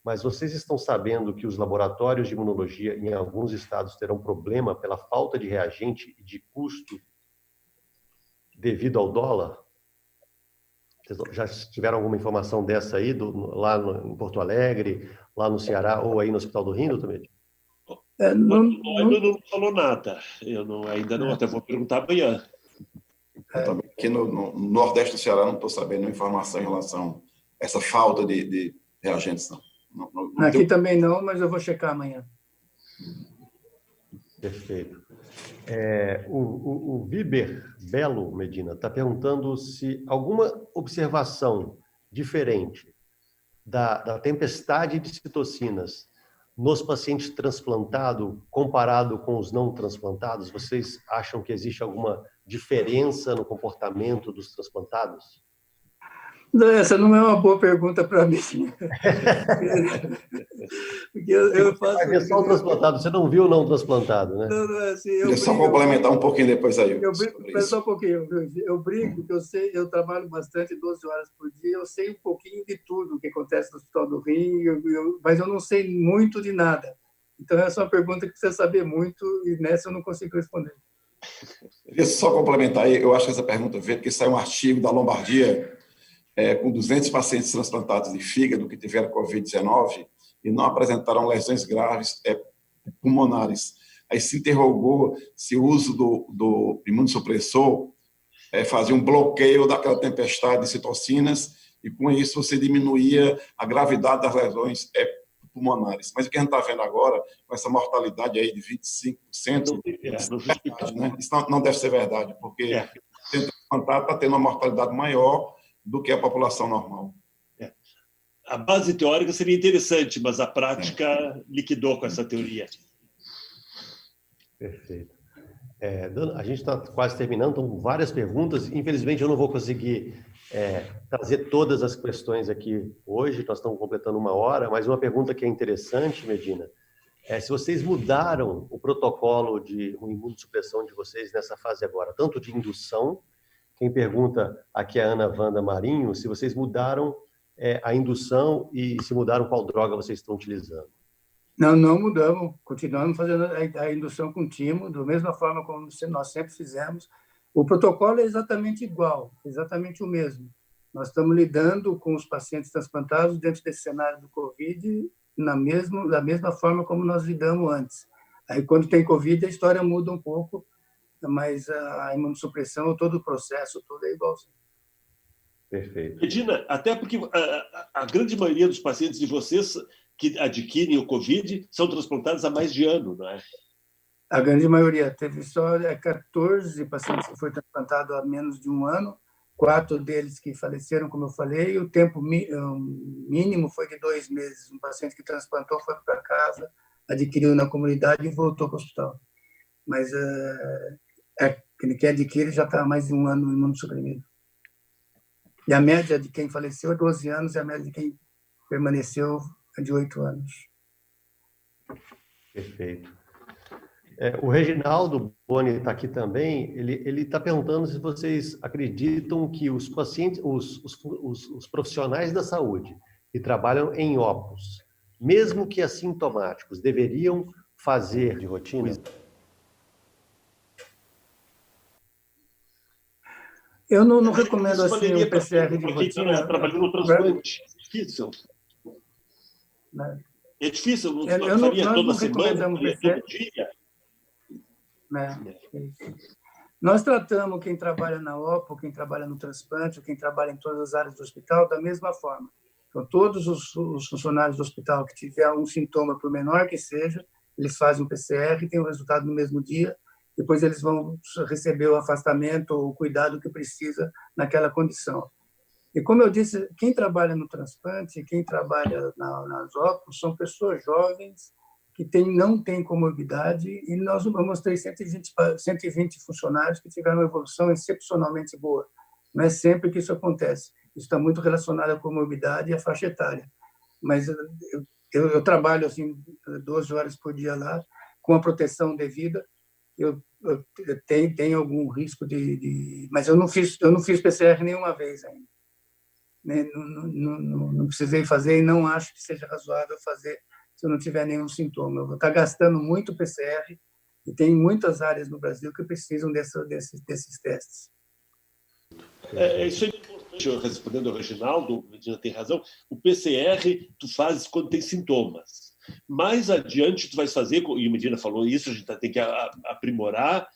mas vocês estão sabendo que os laboratórios de imunologia em alguns estados terão problema pela falta de reagente e de custo devido ao dólar? Vocês já tiveram alguma informação dessa aí, lá em Porto Alegre, lá no Ceará ou aí no Hospital do Rim, doutor Medina? Ainda não falou nada. Ainda não, até vou perguntar amanhã. Também aqui no Nordeste do Ceará não estou sabendo informação em relação a essa falta de reagentes, não. Aqui também não, mas eu vou checar amanhã. Perfeito. O Viber Belo Medina está perguntando se alguma observação diferente da tempestade de citocinas nos pacientes transplantados comparado com os não transplantados. Vocês acham que existe alguma diferença no comportamento dos transplantados? Essa não é uma boa pergunta para mim. Porque eu faço... Vai ver só o transplantado, você não viu o não transplantado, né? Não, assim, eu só complementar um pouquinho depois aí. Só um pouquinho. Eu brinco, que eu trabalho bastante, 12 horas por dia, eu sei um pouquinho de tudo o que acontece no Hospital do Rim, mas eu não sei muito de nada. Então, essa é uma pergunta que precisa saber muito, e nessa eu não consigo responder. Queria só complementar aí, eu acho que essa pergunta veio porque saiu um artigo da Lombardia com 200 pacientes transplantados de fígado que tiveram Covid-19 e não apresentaram lesões graves pulmonares. Aí se interrogou se o uso do imunossupressor fazia um bloqueio daquela tempestade de citocinas e, com isso, você diminuía a gravidade das lesões pulmonares. Mas o que a gente está vendo agora, com essa mortalidade aí de 25%, isso não deve ser verdade, porque está tendo uma mortalidade maior do que a população normal. A base teórica seria interessante, mas a prática liquidou com essa teoria. Perfeito. A gente está quase terminando, então várias perguntas. Infelizmente, eu não vou conseguir trazer todas as questões aqui hoje, nós estamos completando 1 hora, mas uma pergunta que é interessante, Medina, se vocês mudaram o protocolo de imunossupressão de vocês nessa fase agora, tanto de indução, quem pergunta aqui é a Ana Wanda Marinho, se vocês mudaram a indução e se mudaram qual droga vocês estão utilizando. Não mudamos, continuamos fazendo a indução com timo, da mesma forma como nós sempre fizemos. O protocolo é exatamente igual, exatamente o mesmo. Nós estamos lidando com os pacientes transplantados dentro desse cenário do Covid da mesma forma como nós lidamos antes. Aí, quando tem Covid, a história muda um pouco, mas a imunossupressão, todo o processo, tudo é igualzinho. Perfeito. Medina, até porque a grande maioria dos pacientes de vocês que adquirem o Covid são transplantados há mais de ano, não é? A grande maioria. Teve só 14 pacientes que foram transplantados há menos de 1 ano, 4 deles que faleceram, como eu falei, e o tempo mínimo foi de 2 meses. Um paciente que transplantou foi para casa, adquiriu na comunidade e voltou para o hospital. Mas quem adquire já está há mais de 1 ano imunossuprimido. E a média de quem faleceu é 12 anos e a média de quem permaneceu é de 8 anos. Perfeito. O Reginaldo Boni está aqui também. Ele está perguntando se vocês acreditam que os pacientes, os profissionais da saúde que trabalham em óculos, mesmo que assintomáticos, deveriam fazer de rotina? Eu não recomendo assim o PCR de rotina. Trabalhando no transplante. Difícil. É difícil, não faria toda semana, faria todo dia. Nós tratamos quem trabalha na OPA, quem trabalha no transplante, quem trabalha em todas as áreas do hospital da mesma forma. Então, todos os funcionários do hospital que tiver um sintoma, por menor que seja, eles fazem um PCR, tem o resultado no mesmo dia, depois eles vão receber o afastamento ou o cuidado que precisa naquela condição. E, como eu disse, quem trabalha no transplante, quem trabalha nas OPAs, são pessoas jovens que não têm comorbidade, e eu mostrei 120 funcionários que tiveram uma evolução excepcionalmente boa. Não é sempre que isso acontece. Isso está muito relacionado à comorbidade e à faixa etária. Mas eu trabalho assim 12 horas por dia lá, com a proteção devida. Eu tenho algum risco mas eu não fiz PCR nenhuma vez ainda. Não precisei fazer e não acho que seja razoável fazer se eu não tiver nenhum sintoma. Eu vou estar gastando muito PCR e tem muitas áreas no Brasil que precisam desses testes. Isso é importante, respondendo ao Reginaldo, o Medina tem razão, o PCR tu fazes quando tem sintomas. Mais adiante tu vais fazer, e o Medina falou isso, a gente tem que aprimorar,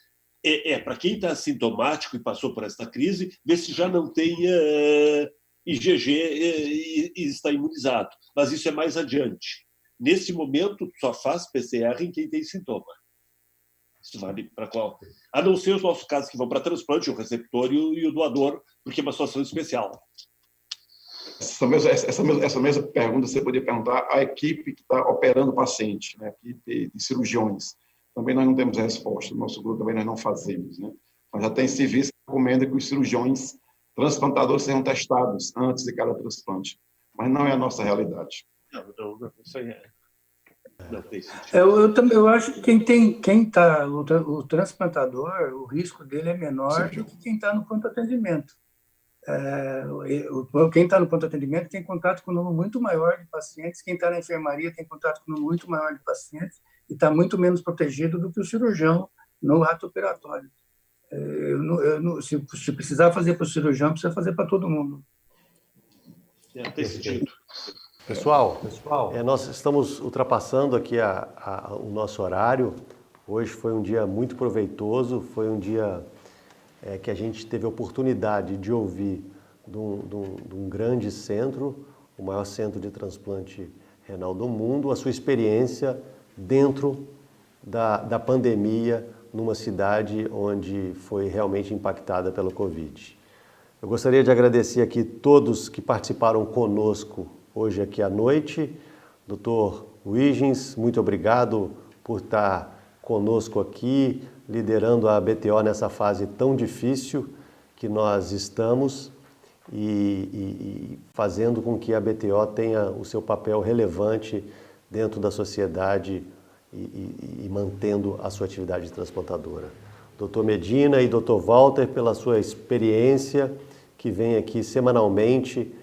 para quem está sintomático e passou por esta crise, ver se já não tem IgG e está imunizado. Mas isso é mais adiante. Nesse momento, tu só faz PCR em quem tem sintoma. Isso vale para qual? A não ser os nossos casos que vão para transplante, o receptor e o doador, porque é uma situação especial. Essa mesma pergunta você poderia perguntar à equipe que está operando o paciente, né? A equipe de cirurgiões. Também nós não temos resposta. No nosso grupo também nós não fazemos, né? Mas já tem serviço que recomenda que os cirurgiões transplantadores sejam testados antes de cada transplante. Mas não é a nossa realidade. Não, isso aí não tem sentido. Eu acho que quem está, o transplantador, o risco dele é menor do que quem está no pronto atendimento. Quem está no pronto atendimento tem contato com um número muito maior de pacientes, quem está na enfermaria tem contato com um número muito maior de pacientes e está muito menos protegido do que o cirurgião no ato operatório. Se precisar fazer para o cirurgião, precisa fazer para todo mundo. Tem sentido. Pessoal, nós estamos ultrapassando aqui o nosso horário. Hoje foi um dia muito proveitoso, foi um dia que a gente teve a oportunidade de ouvir de um grande centro, o maior centro de transplante renal do mundo, a sua experiência dentro da pandemia numa cidade onde foi realmente impactada pela Covid. Eu gostaria de agradecer aqui todos que participaram conosco hoje aqui à noite. Dr. Huygens, muito obrigado por estar conosco aqui, liderando a BTO nessa fase tão difícil que nós estamos e fazendo com que a BTO tenha o seu papel relevante dentro da sociedade e mantendo a sua atividade transplantadora. Dr. Medina e Dr. Walter, pela sua experiência, que vem aqui semanalmente,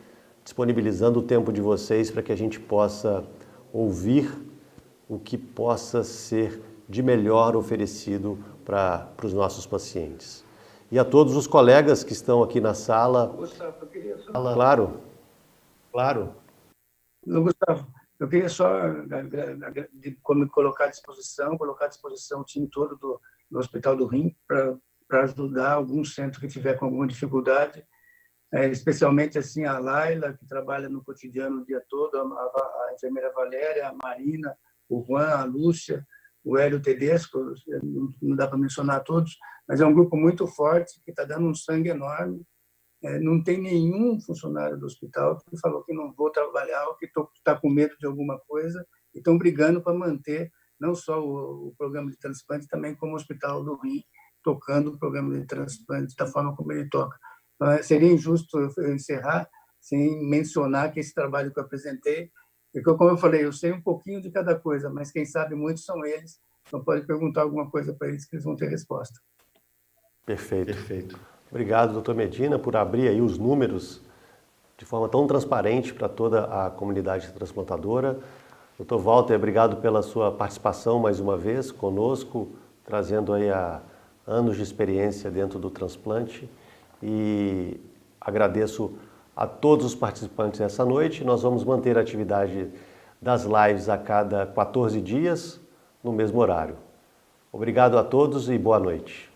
disponibilizando o tempo de vocês para que a gente possa ouvir o que possa ser de melhor oferecido para os nossos pacientes. E a todos os colegas que estão aqui na sala. Gustavo, eu queria só... Claro. Gustavo, eu queria só colocar à disposição o time todo do Hospital do Rim para ajudar algum centro que tiver com alguma dificuldade, especialmente assim a Laila, que trabalha no cotidiano o dia todo, a enfermeira Valéria, a Marina, o Juan, a Lúcia, o Hélio Tedesco, não dá para mencionar todos, mas é um grupo muito forte, que está dando um sangue enorme. Não tem nenhum funcionário do hospital que falou que não vou trabalhar ou que está com medo de alguma coisa, e estão brigando para manter não só o programa de transplante, também como o Hospital do Rim, tocando o programa de transplante da forma como ele toca. Então, seria injusto eu encerrar sem mencionar que esse trabalho que eu apresentei, porque, como eu falei, eu sei um pouquinho de cada coisa, mas quem sabe muito são eles, então pode perguntar alguma coisa para eles que eles vão ter resposta. Perfeito. Obrigado, doutor Medina, por abrir aí os números de forma tão transparente para toda a comunidade transplantadora. Doutor Walter, obrigado pela sua participação mais uma vez conosco, trazendo aí anos de experiência dentro do transplante. E agradeço a todos os participantes essa noite. Nós vamos manter a atividade das lives a cada 14 dias, no mesmo horário. Obrigado a todos e boa noite.